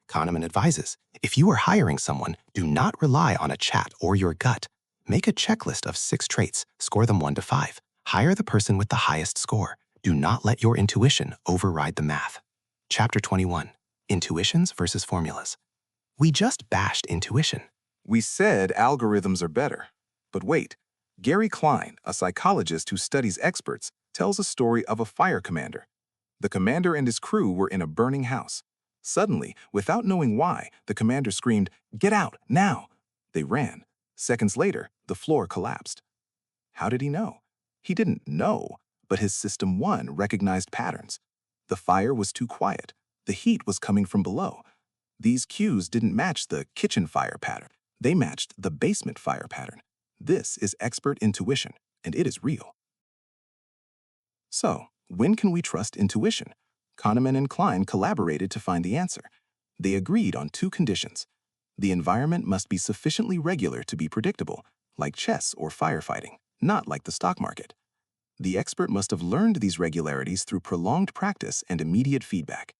Kahneman advises, if you are hiring someone, do not rely on a chat or your gut. Make a checklist of 6 traits, score them 1 to 5. Hire the person with the highest score. Do not let your intuition override the math. Chapter 21, Intuitions versus Formulas. We just bashed intuition. We said algorithms are better. But wait, Gary Klein, a psychologist who studies experts, tells a story of a fire commander. The commander and his crew were in a burning house. Suddenly, without knowing why, the commander screamed, "Get out, now!" They ran. Seconds later, the floor collapsed. How did he know? He didn't know, but his System 1 recognized patterns. The fire was too quiet. The heat was coming from below. These cues didn't match the kitchen fire pattern. They matched the basement fire pattern. This is expert intuition, and it is real. So, when can we trust intuition? Kahneman and Klein collaborated to find the answer. They agreed on 2 conditions. The environment must be sufficiently regular to be predictable, like chess or firefighting, not like the stock market. The expert must have learned these regularities through prolonged practice and immediate feedback.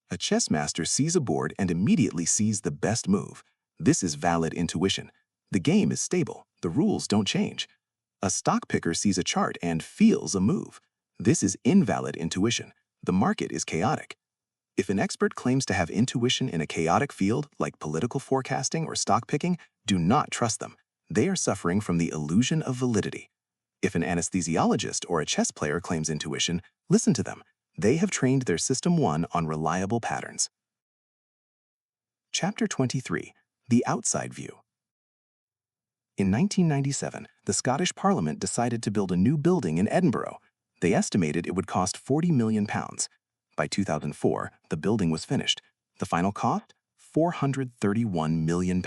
A chess master sees a board and immediately sees the best move. This is valid intuition. The game is stable. The rules don't change. A stock picker sees a chart and feels a move. This is invalid intuition. The market is chaotic. If an expert claims to have intuition in a chaotic field, like political forecasting or stock picking, do not trust them. They are suffering from the illusion of validity. If an anesthesiologist or a chess player claims intuition, listen to them. They have trained their System 1 on reliable patterns. Chapter 23, The Outside View. In 1997, the Scottish Parliament decided to build a new building in Edinburgh. They estimated it would cost £40 million. By 2004, the building was finished. The final cost? £431 million.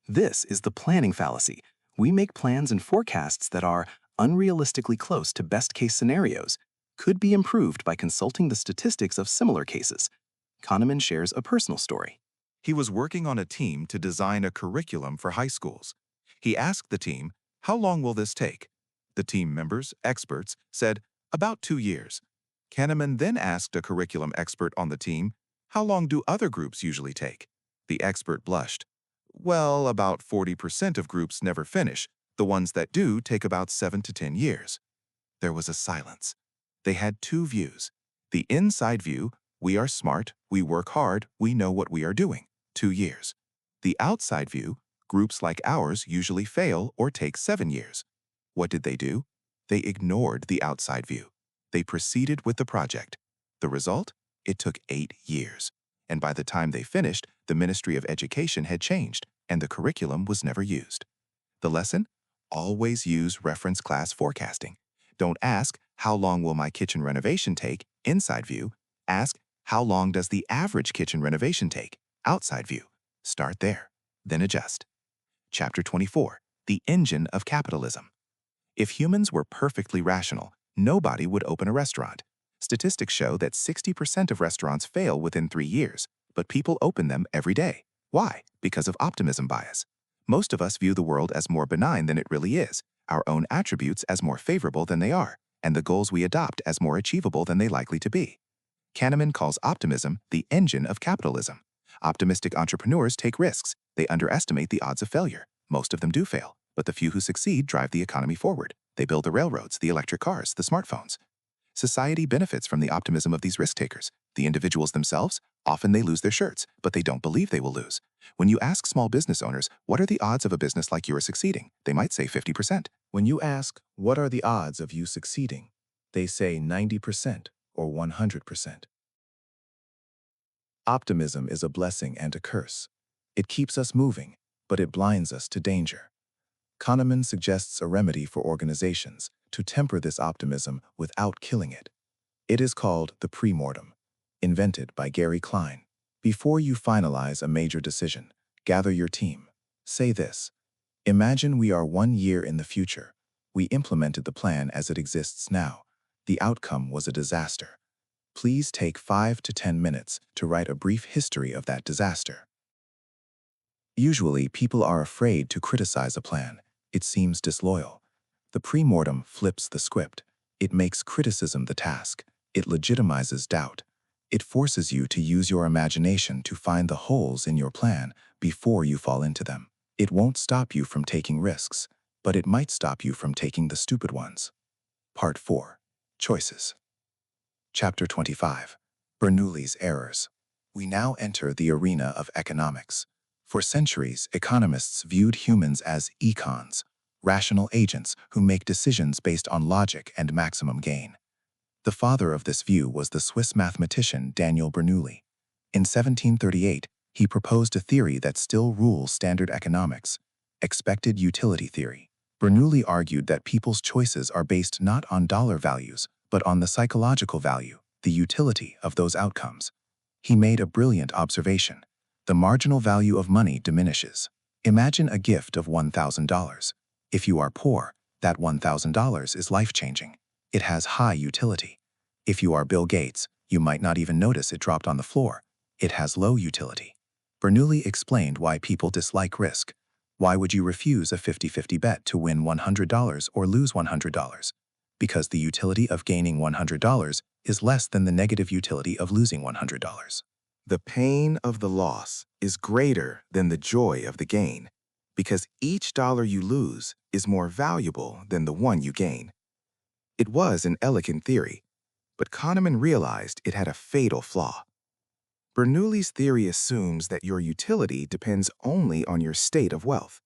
This is the planning fallacy. We make plans and forecasts that are unrealistically close to best-case scenarios, could be improved by consulting the statistics of similar cases. Kahneman shares a personal story. He was working on a team to design a curriculum for high schools. He asked the team, "How long will this take?" The team members, experts, said, "About 2 years." Kahneman then asked a curriculum expert on the team, "How long do other groups usually take?" The expert blushed. "Well, about 40% of groups never finish. The ones that do take about 7 to 10 years." There was a silence. They had 2 views. The inside view, we are smart, we work hard, we know what we are doing. 2 years. The outside view, groups like ours usually fail or take 7 years. What did they do? They ignored the outside view. They proceeded with the project. The result? It took 8 years. And by the time they finished, the Ministry of Education had changed, and the curriculum was never used. The lesson? Always use reference class forecasting. Don't ask, "How long will my kitchen renovation take?" Inside view. Ask, "How long does the average kitchen renovation take?" Outside view. Start there, then adjust. Chapter 24, The Engine of Capitalism. If humans were perfectly rational, nobody would open a restaurant. Statistics show that 60% of restaurants fail within 3 years, but people open them every day. Why? Because of optimism bias. Most of us view the world as more benign than it really is, our own attributes as more favorable than they are, and the goals we adopt as more achievable than they likely to be. Kahneman calls optimism the engine of capitalism. Optimistic entrepreneurs take risks. They underestimate the odds of failure. Most of them do fail, but the few who succeed drive the economy forward. They build the railroads, the electric cars, the smartphones. Society benefits from the optimism of these risk takers. The individuals themselves, often they lose their shirts, but they don't believe they will lose. When you ask small business owners, what are the odds of a business like yours succeeding? They might say 50%. When you ask, what are the odds of you succeeding? They say 90% or 100%. Optimism is a blessing and a curse. It keeps us moving, but it blinds us to danger. Kahneman suggests a remedy for organizations to temper this optimism without killing it. It is called the pre-mortem, invented by Gary Klein. Before you finalize a major decision, gather your team. Say this: imagine we are 1 year in the future. We implemented the plan as it exists now. The outcome was a disaster. Please take 5 to 10 minutes to write a brief history of that disaster. Usually, people are afraid to criticize a plan. It seems disloyal. The premortem flips the script. It makes criticism the task. It legitimizes doubt. It forces you to use your imagination to find the holes in your plan before you fall into them. It won't stop you from taking risks, but it might stop you from taking the stupid ones. Part 4. Choices. Chapter 25. Bernoulli's Errors. We now enter the arena of economics. For centuries, economists viewed humans as econs, rational agents who make decisions based on logic and maximum gain. The father of this view was the Swiss mathematician Daniel Bernoulli. In 1738, he proposed a theory that still rules standard economics, expected utility theory. Bernoulli argued that people's choices are based not on dollar values, but on the psychological value, the utility of those outcomes. He made a brilliant observation. The marginal value of money diminishes. Imagine a gift of $1,000. If you are poor, that $1,000 is life-changing. It has high utility. If you are Bill Gates, you might not even notice it dropped on the floor. It has low utility. Bernoulli explained why people dislike risk. Why would you refuse a 50-50 bet to win $100 or lose $100? Because the utility of gaining $100 is less than the negative utility of losing $100. The pain of the loss is greater than the joy of the gain, because each dollar you lose is more valuable than the one you gain. It was an elegant theory, but Kahneman realized it had a fatal flaw. Bernoulli's theory assumes that your utility depends only on your state of wealth.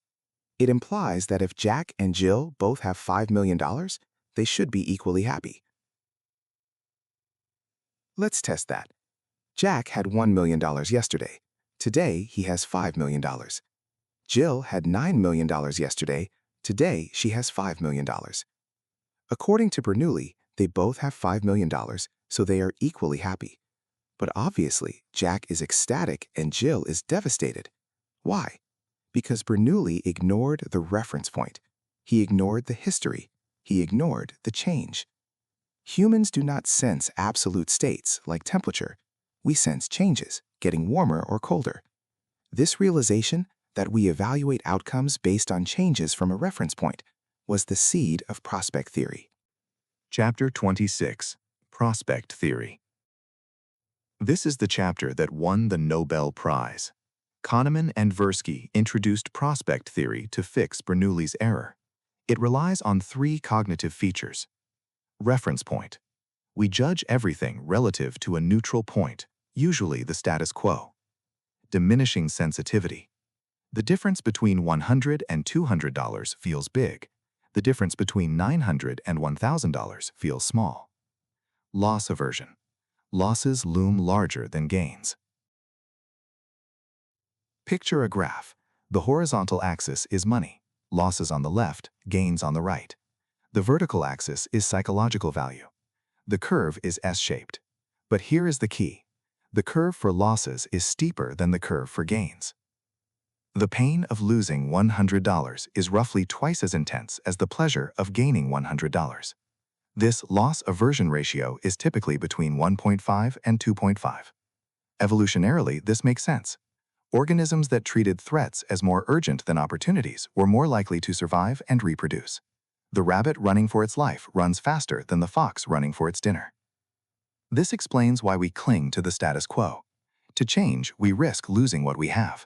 It implies that if Jack and Jill both have $5 million, they should be equally happy. Let's test that. Jack had $1 million yesterday. Today, he has $5 million. Jill had $9 million yesterday. Today, she has $5 million. According to Bernoulli, they both have $5 million, so they are equally happy. But obviously, Jack is ecstatic and Jill is devastated. Why? Because Bernoulli ignored the reference point. He ignored the history. He ignored the change. Humans do not sense absolute states like temperature. We sense changes, getting warmer or colder. This realization that we evaluate outcomes based on changes from a reference point was the seed of prospect theory. Chapter 26. Prospect Theory. This is the chapter that won the Nobel Prize. Kahneman and Tversky introduced prospect theory to fix Bernoulli's error. It relies on 3 cognitive features. Reference point. We judge everything relative to a neutral point, usually the status quo. Diminishing sensitivity. The difference between $100 and $200 feels big. The difference between $900 and $1,000 feels small. Loss aversion. Losses loom larger than gains. Picture a graph. The horizontal axis is money. Losses on the left, gains on the right. The vertical axis is psychological value. The curve is S-shaped. But here is the key. The curve for losses is steeper than the curve for gains. The pain of losing $100 is roughly twice as intense as the pleasure of gaining $100. This loss aversion ratio is typically between 1.5 and 2.5. Evolutionarily, this makes sense. Organisms that treated threats as more urgent than opportunities were more likely to survive and reproduce. The rabbit running for its life runs faster than the fox running for its dinner. This explains why we cling to the status quo. To change, we risk losing what we have.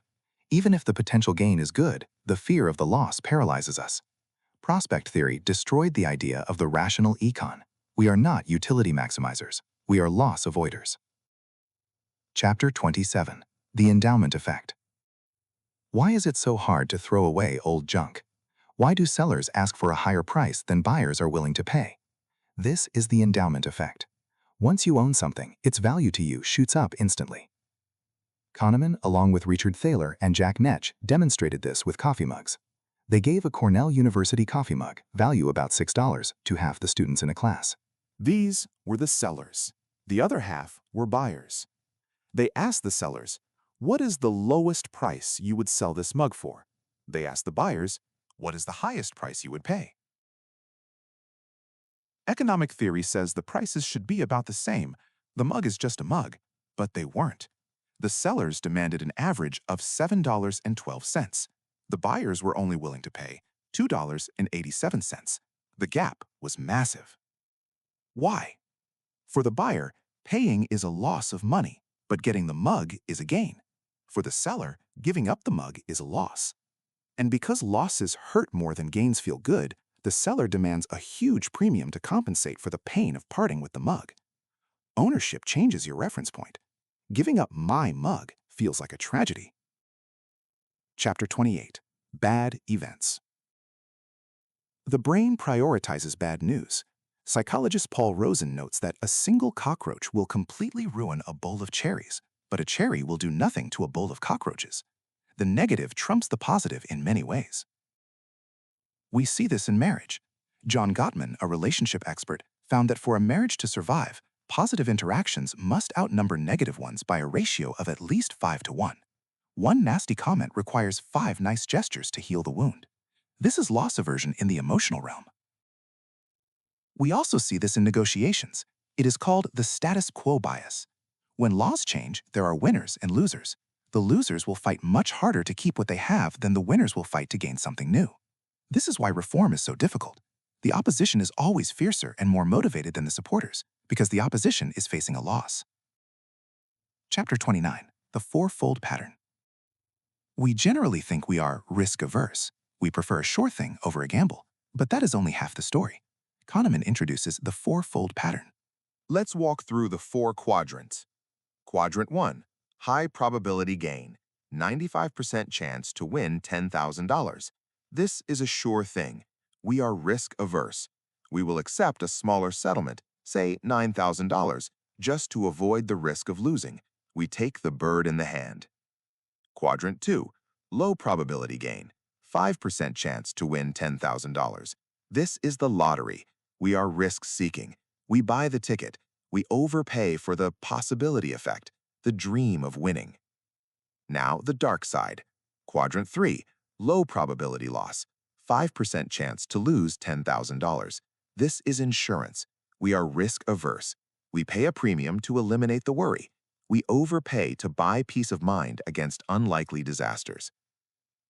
Even if the potential gain is good, the fear of the loss paralyzes us. Prospect theory destroyed the idea of the rational econ. We are not utility maximizers. We are loss avoiders. Chapter 27. The Endowment Effect. Why is it so hard to throw away old junk? Why do sellers ask for a higher price than buyers are willing to pay? This is the endowment effect. Once you own something, its value to you shoots up instantly. Kahneman, along with Richard Thaler and Jack Netsch, demonstrated this with coffee mugs. They gave a Cornell University coffee mug, value about $6, to half the students in a class. These were the sellers. The other half were buyers. They asked the sellers, "What is the lowest price you would sell this mug for?" They asked the buyers, "What is the highest price you would pay?" Economic theory says the prices should be about the same. The mug is just a mug, but they weren't. The sellers demanded an average of $7.12. The buyers were only willing to pay $2.87. The gap was massive. Why? For the buyer, paying is a loss of money, but getting the mug is a gain. For the seller, giving up the mug is a loss. And because losses hurt more than gains feel good, the seller demands a huge premium to compensate for the pain of parting with the mug. Ownership changes your reference point. Giving up my mug feels like a tragedy. Chapter 28. Bad Events. The brain prioritizes bad news. Psychologist Paul Rosen notes that a single cockroach will completely ruin a bowl of cherries, but a cherry will do nothing to a bowl of cockroaches. The negative trumps the positive in many ways. We see this in marriage. John Gottman, a relationship expert, found that for a marriage to survive, positive interactions must outnumber negative ones by a ratio of at least 5-1. One nasty comment requires 5 nice gestures to heal the wound. This is loss aversion in the emotional realm. We also see this in negotiations. It is called the status quo bias. When laws change, there are winners and losers. The losers will fight much harder to keep what they have than the winners will fight to gain something new. This is why reform is so difficult. The opposition is always fiercer and more motivated than the supporters, because the opposition is facing a loss. Chapter 29. The Fourfold Pattern. We generally think we are risk-averse. We prefer a sure thing over a gamble. But that is only half the story. Kahneman introduces the fourfold pattern. Let's walk through the 4 quadrants. Quadrant 1, high probability gain, 95% chance to win $10,000. This is a sure thing. We are risk-averse. We will accept a smaller settlement, say $9,000, just to avoid the risk of losing. We take the bird in the hand. Quadrant 2, low probability gain, 5% chance to win $10,000. This is the lottery. We are risk-seeking. We buy the ticket. We overpay for the possibility effect, the dream of winning. Now the dark side. Quadrant 3, low probability loss, 5% chance to lose $10,000. This is insurance. We are risk-averse. We pay a premium to eliminate the worry. We overpay to buy peace of mind against unlikely disasters.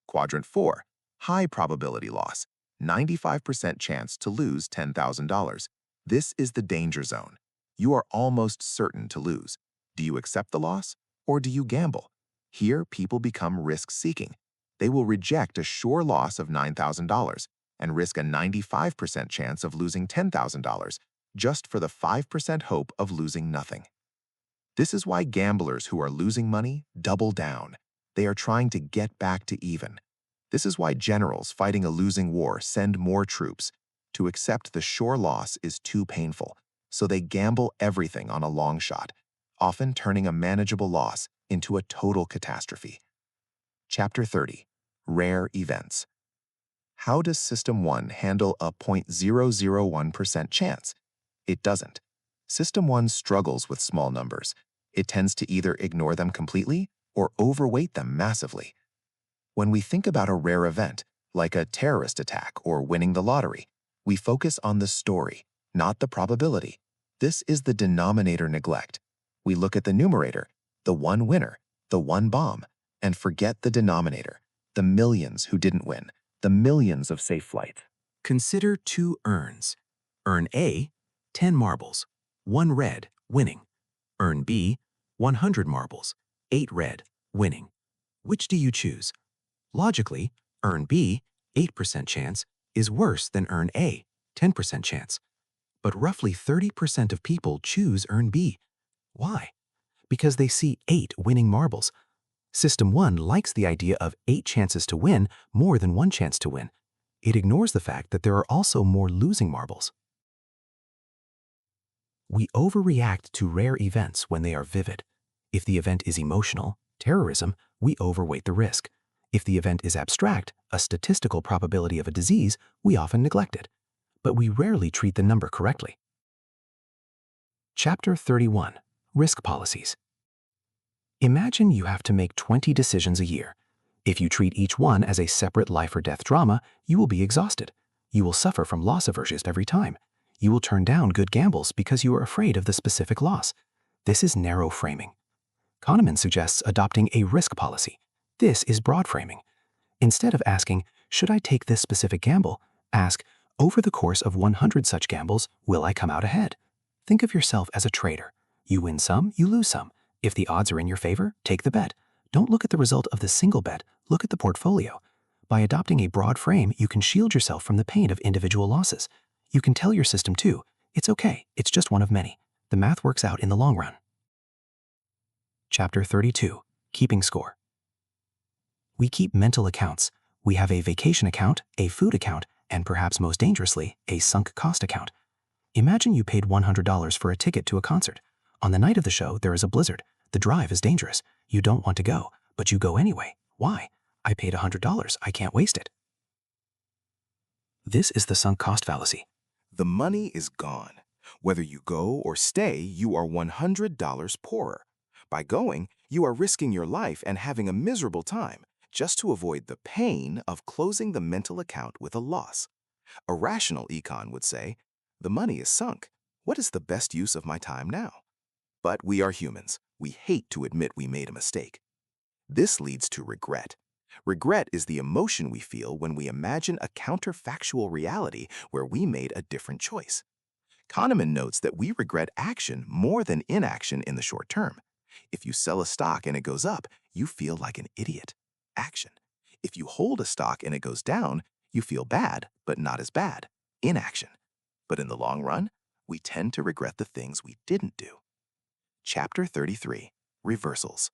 Quadrant 4, high probability loss, 95% chance to lose $10,000. This is the danger zone. You are almost certain to lose. Do you accept the loss, or do you gamble? Here, people become risk-seeking. They will reject a sure loss of $9,000 and risk a 95% chance of losing $10,000 just for the 5% hope of losing nothing. This is why gamblers who are losing money double down. They are trying to get back to even. This is why generals fighting a losing war send more troops. To accept the sure loss is too painful, so they gamble everything on a long shot, often turning a manageable loss into a total catastrophe. Chapter 30. Rare Events. How does System 1 handle a 0.001% chance? It doesn't. System 1 struggles with small numbers. It tends to either ignore them completely or overweight them massively. When we think about a rare event, like a terrorist attack or winning the lottery, we focus on the story, not the probability. This is the denominator neglect. We look at the numerator, the one winner, the one bomb, and forget the denominator, the millions who didn't win, the millions of safe flights. Consider 2 urns. Urn A, 10 marbles, 1 red, winning. Urn B, 100 marbles, 8 red, winning. Which do you choose? Logically, Urn B, 8% chance, is worse than Urn A, 10% chance. But roughly 30% of people choose Urn B. Why? Because they see 8 winning marbles. System 1 likes the idea of 8 chances to win more than 1 chance to win. It ignores the fact that there are also more losing marbles. We overreact to rare events when they are vivid. If the event is emotional, terrorism, we overweight the risk. If the event is abstract, a statistical probability of a disease, we often neglect it. But we rarely treat the number correctly. Chapter 31. Risk Policies. Imagine you have to make 20 decisions a year. If you treat each one as a separate life or death drama, you will be exhausted. You will suffer from loss aversion every time. You will turn down good gambles because you are afraid of the specific loss. This is narrow framing. Kahneman suggests adopting a risk policy. This is broad framing. Instead of asking, should I take this specific gamble? Ask, Over the course of 100 such gambles, will I come out ahead? Think of yourself as a trader. You win some, you lose some. If the odds are in your favor, take the bet. Don't look at the result of the single bet, look at the portfolio. By adopting a broad frame, you can shield yourself from the pain of individual losses. You can tell your system too, it's okay, it's just one of many. The math works out in the long run. Chapter 32. Keeping Score. We keep mental accounts. We have a vacation account, a food account, and perhaps most dangerously, a sunk cost account. Imagine you paid $100 for a ticket to a concert. On the night of the show, there is a blizzard. The drive is dangerous. You don't want to go, but you go anyway. Why? I paid $100. I can't waste it. This is the sunk cost fallacy. The money is gone. Whether you go or stay, you are $100 poorer. By going, you are risking your life and having a miserable time just to avoid the pain of closing the mental account with a loss. A rational econ would say, the money is sunk. What is the best use of my time now? But we are humans. We hate to admit we made a mistake. This leads to regret. Regret is the emotion we feel when we imagine a counterfactual reality where we made a different choice. Kahneman notes that we regret action more than inaction in the short term. If you sell a stock and it goes up, you feel like an idiot. Action. If you hold a stock and it goes down, you feel bad, but not as bad. Inaction. But in the long run, we tend to regret the things we didn't do. Chapter 33. Reversals.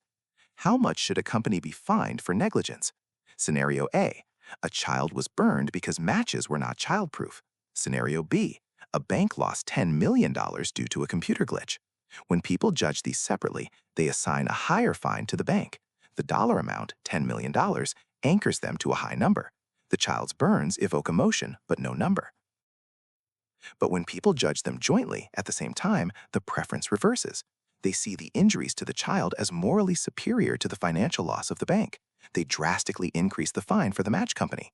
How much should a company be fined for negligence? Scenario A. A child was burned because matches were not childproof. Scenario B. A bank lost $10 million due to a computer glitch. When people judge these separately, they assign a higher fine to the bank. The dollar amount, $10 million, anchors them to a high number. The child's burns evoke emotion, but no number. But when people judge them jointly at the same time, the preference reverses. They see the injuries to the child as morally superior to the financial loss of the bank. They drastically increase the fine for the match company.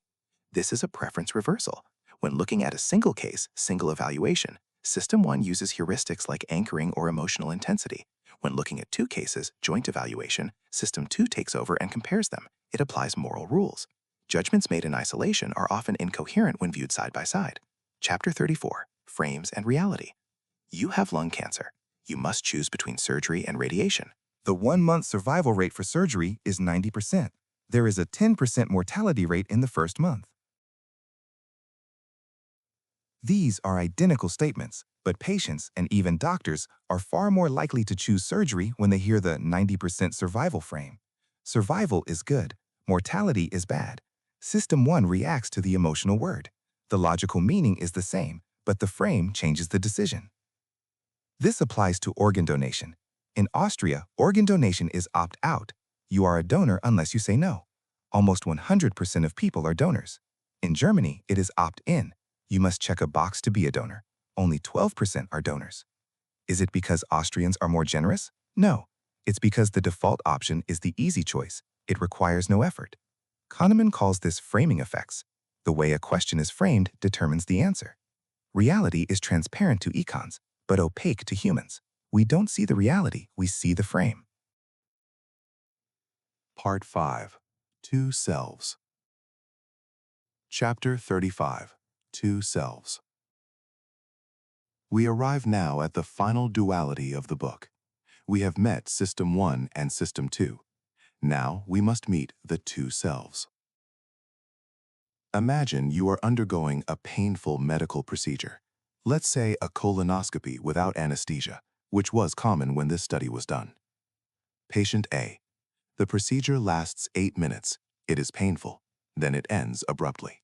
This is a preference reversal. When looking at a single case, single evaluation, System 1 uses heuristics like anchoring or emotional intensity. When looking at two cases, joint evaluation, System 2 takes over and compares them. It applies moral rules. Judgments made in isolation are often incoherent when viewed side by side. Chapter 34. Frames and Reality. You have lung cancer. You must choose between surgery and radiation. The 1-month survival rate for surgery is 90%. There is a 10% mortality rate in the first month. These are identical statements, but patients and even doctors are far more likely to choose surgery when they hear the 90% survival frame. Survival is good, mortality is bad. System 1 reacts to the emotional word. The logical meaning is the same, but the frame changes the decision. This applies to organ donation. In Austria, organ donation is opt-out. You are a donor unless you say no. Almost 100% of people are donors. In Germany, it is opt-in. You must check a box to be a donor. Only 12% are donors. Is it because Austrians are more generous? No. It's because the default option is the easy choice. It requires no effort. Kahneman calls this framing effects. The way a question is framed determines the answer. Reality is transparent to econs, but opaque to humans. We don't see the reality, we see the frame. Part 5. Two Selves. Chapter 35. Two Selves. We arrive now at the final duality of the book. We have met System 1 and System 2. Now we must meet the two selves. Imagine you are undergoing a painful medical procedure. Let's say a colonoscopy without anesthesia, which was common when this study was done. Patient A. The procedure lasts 8 minutes. It is painful. Then it ends abruptly.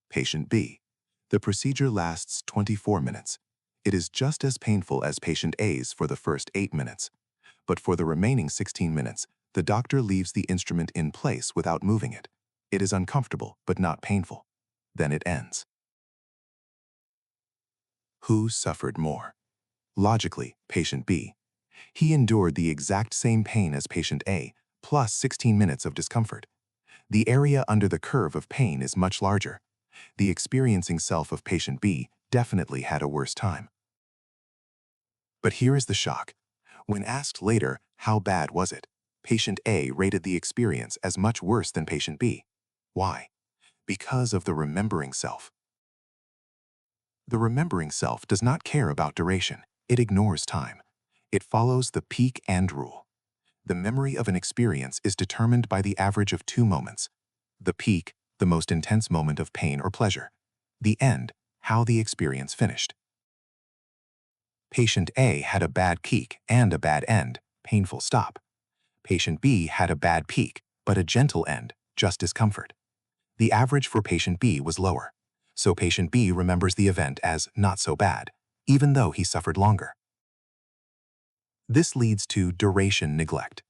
Patient B. The procedure lasts 24 minutes. It is just as painful as patient A's for the first 8 minutes. But for the remaining 16 minutes, the doctor leaves the instrument in place without moving it. It is uncomfortable, but not painful. Then it ends. Who suffered more? Logically, patient B. He endured the exact same pain as patient A, plus 16 minutes of discomfort. The area under the curve of pain is much larger. The experiencing self of patient B definitely had a worse time. But here is the shock. When asked later, how bad was it? Patient A rated the experience as much worse than patient B. Why? Because of the remembering self. The remembering self does not care about duration. It ignores time. It follows the peak end rule. The memory of an experience is determined by the average of two moments. The peak, the most intense moment of pain or pleasure. The end, how the experience finished. Patient A had a bad peak and a bad end, painful stop. Patient B had a bad peak, but a gentle end, just discomfort. The average for patient B was lower, so patient B remembers the event as not so bad, even though he suffered longer. This leads to duration neglect.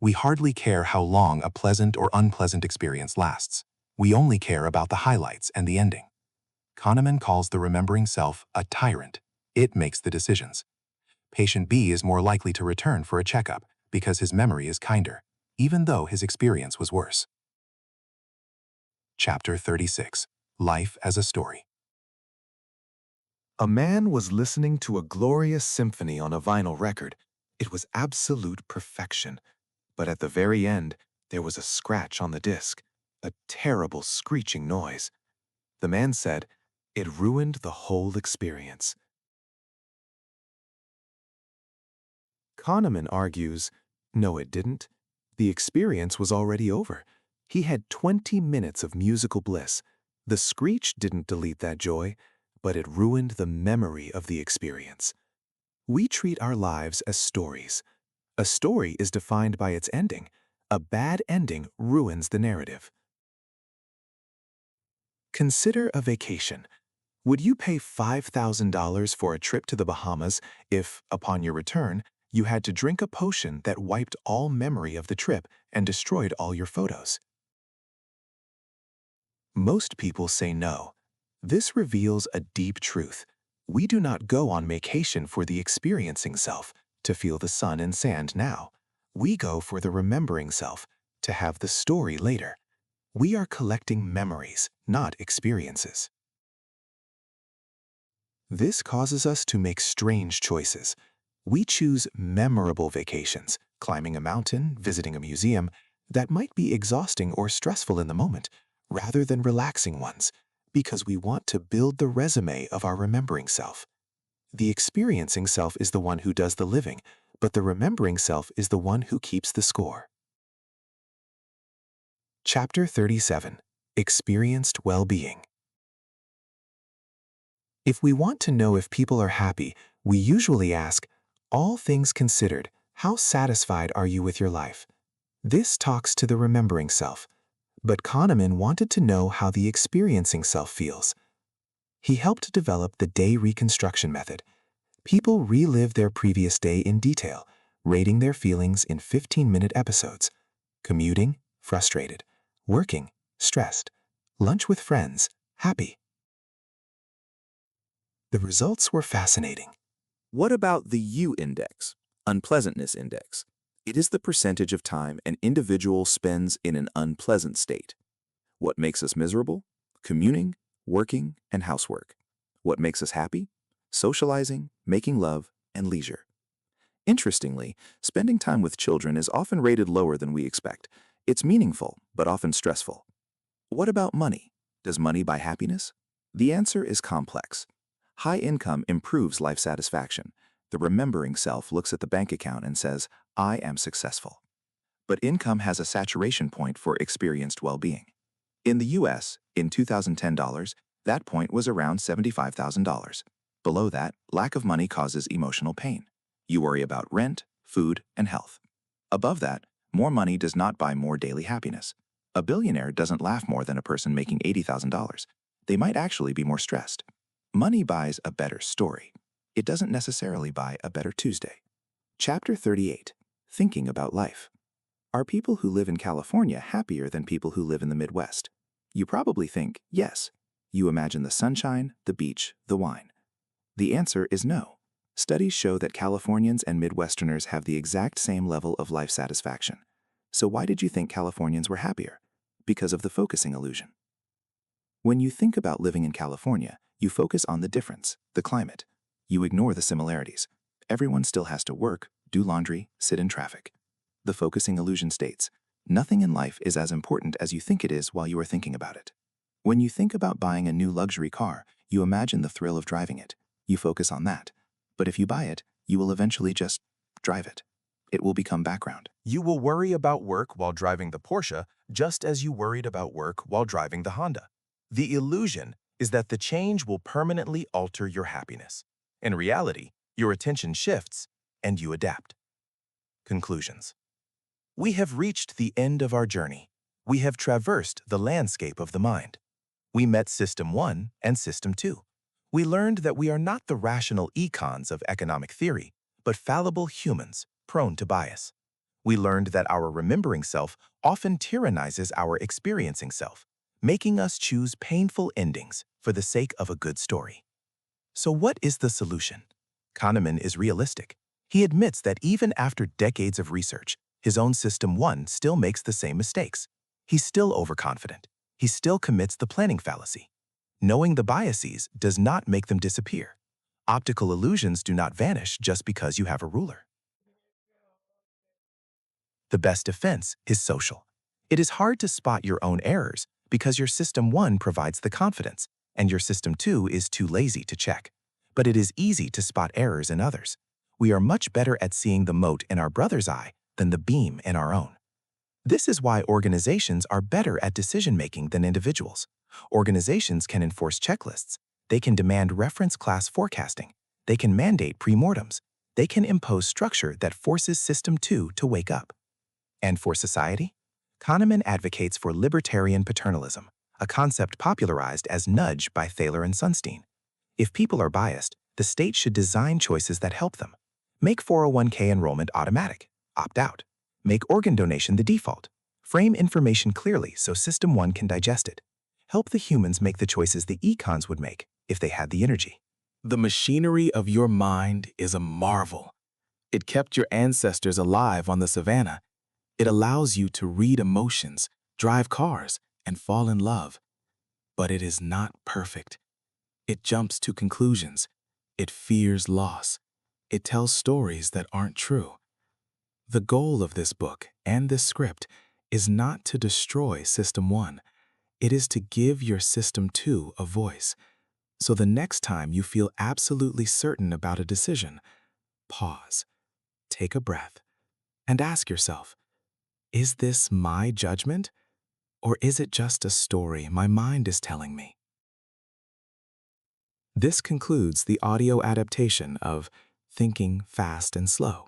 We hardly care how long a pleasant or unpleasant experience lasts. We only care about the highlights and the ending. Kahneman calls the remembering self a tyrant. It makes the decisions. Patient B is more likely to return for a checkup because his memory is kinder, even though his experience was worse. Chapter 36. Life as a Story. A man was listening to a glorious symphony on a vinyl record. It was absolute perfection. But at the very end, there was a scratch on the disc, a terrible screeching noise. The man said, "It ruined the whole experience." Kahneman argues, no, it didn't. The experience was already over. He had 20 minutes of musical bliss. The screech didn't delete that joy, but it ruined the memory of the experience. We treat our lives as stories. A story is defined by its ending. A bad ending ruins the narrative. Consider a vacation. Would you pay $5,000 for a trip to the Bahamas if, upon your return, you had to drink a potion that wiped all memory of the trip and destroyed all your photos? Most people say no. This reveals a deep truth. We do not go on vacation for the experiencing self, to feel the sun and sand now. We go for the remembering self, to have the story later. We are collecting memories, not experiences. This causes us to make strange choices. We choose memorable vacations, climbing a mountain, visiting a museum, that might be exhausting or stressful in the moment, rather than relaxing ones, because we want to build the resume of our remembering self. The experiencing self is the one who does the living, but the remembering self is the one who keeps the score. Chapter 37. Experienced Well-Being. If we want to know if people are happy, we usually ask, all things considered, how satisfied are you with your life? This talks to the remembering self. But Kahneman wanted to know how the experiencing self feels. He helped develop the day reconstruction method. People relive their previous day in detail, rating their feelings in 15-minute episodes. Commuting, frustrated. Working, stressed. Lunch with friends, happy. The results were fascinating. What about the U index, unpleasantness index? It is the percentage of time an individual spends in an unpleasant state. What makes us miserable? Commuting, working, and housework. What makes us happy? Socializing, making love, and leisure. Interestingly, spending time with children is often rated lower than we expect. It's meaningful, but often stressful. What about money? Does money buy happiness? The answer is complex. High income improves life satisfaction. The remembering self looks at the bank account and says, I am successful. But income has a saturation point for experienced well-being. In the US, in 2010 dollars, that point was around $75,000. Below that, lack of money causes emotional pain. You worry about rent, food, and health. Above that, more money does not buy more daily happiness. A billionaire doesn't laugh more than a person making $80,000. They might actually be more stressed. Money buys a better story. It doesn't necessarily buy a better Tuesday. Chapter 38. Thinking about life. Are people who live in California happier than people who live in the Midwest? You probably think, yes. You imagine the sunshine, the beach, the wine. The answer is no. Studies show that Californians and Midwesterners have the exact same level of life satisfaction. So why did you think Californians were happier? Because of the focusing illusion. When you think about living in California, you focus on the difference, the climate. You ignore the similarities. Everyone still has to work, do laundry, sit in traffic. The focusing illusion states, nothing in life is as important as you think it is while you are thinking about it. When you think about buying a new luxury car, You imagine the thrill of driving it. You focus on that. But if you buy it, you will eventually just drive it. It will become background. You will worry about work while driving the Porsche just as you worried about work while driving the Honda. The illusion is that the change will permanently alter your happiness. In reality, your attention shifts and you adapt. Conclusions. We have reached the end of our journey. We have traversed the landscape of the mind. We met System 1 and System 2. We learned that we are not the rational econs of economic theory, but fallible humans prone to bias. We learned that our remembering self often tyrannizes our experiencing self, making us choose painful endings for the sake of a good story. So what is the solution? Kahneman is realistic. He admits that even after decades of research, his own System 1 still makes the same mistakes. He's still overconfident. He still commits the planning fallacy. Knowing the biases does not make them disappear. Optical illusions do not vanish just because you have a ruler. The best defense is social. It is hard to spot your own errors because your System 1 provides the confidence, and your System 2 is too lazy to check. But it is easy to spot errors in others. We are much better at seeing the mote in our brother's eye than the beam in our own. This is why organizations are better at decision-making than individuals. Organizations can enforce checklists. They can demand reference class forecasting. They can mandate premortems. They can impose structure that forces System 2 to wake up. And for society? Kahneman advocates for libertarian paternalism, a concept popularized as nudge by Thaler and Sunstein. If people are biased, the state should design choices that help them. Make 401k enrollment automatic. Opt out. Make organ donation the default. Frame information clearly so System 1 can digest it. Help the humans make the choices the econs would make if they had the energy. The machinery of your mind is a marvel. It kept your ancestors alive on the savannah. It allows you to read emotions, drive cars, and fall in love. But it is not perfect. It jumps to conclusions. It fears loss. It tells stories that aren't true. The goal of this book and this script is not to destroy System 1. It is to give your System 2 a voice. So the next time you feel absolutely certain about a decision, pause, take a breath, and ask yourself, is this my judgment, or is it just a story my mind is telling me? This concludes the audio adaptation of Thinking Fast and Slow.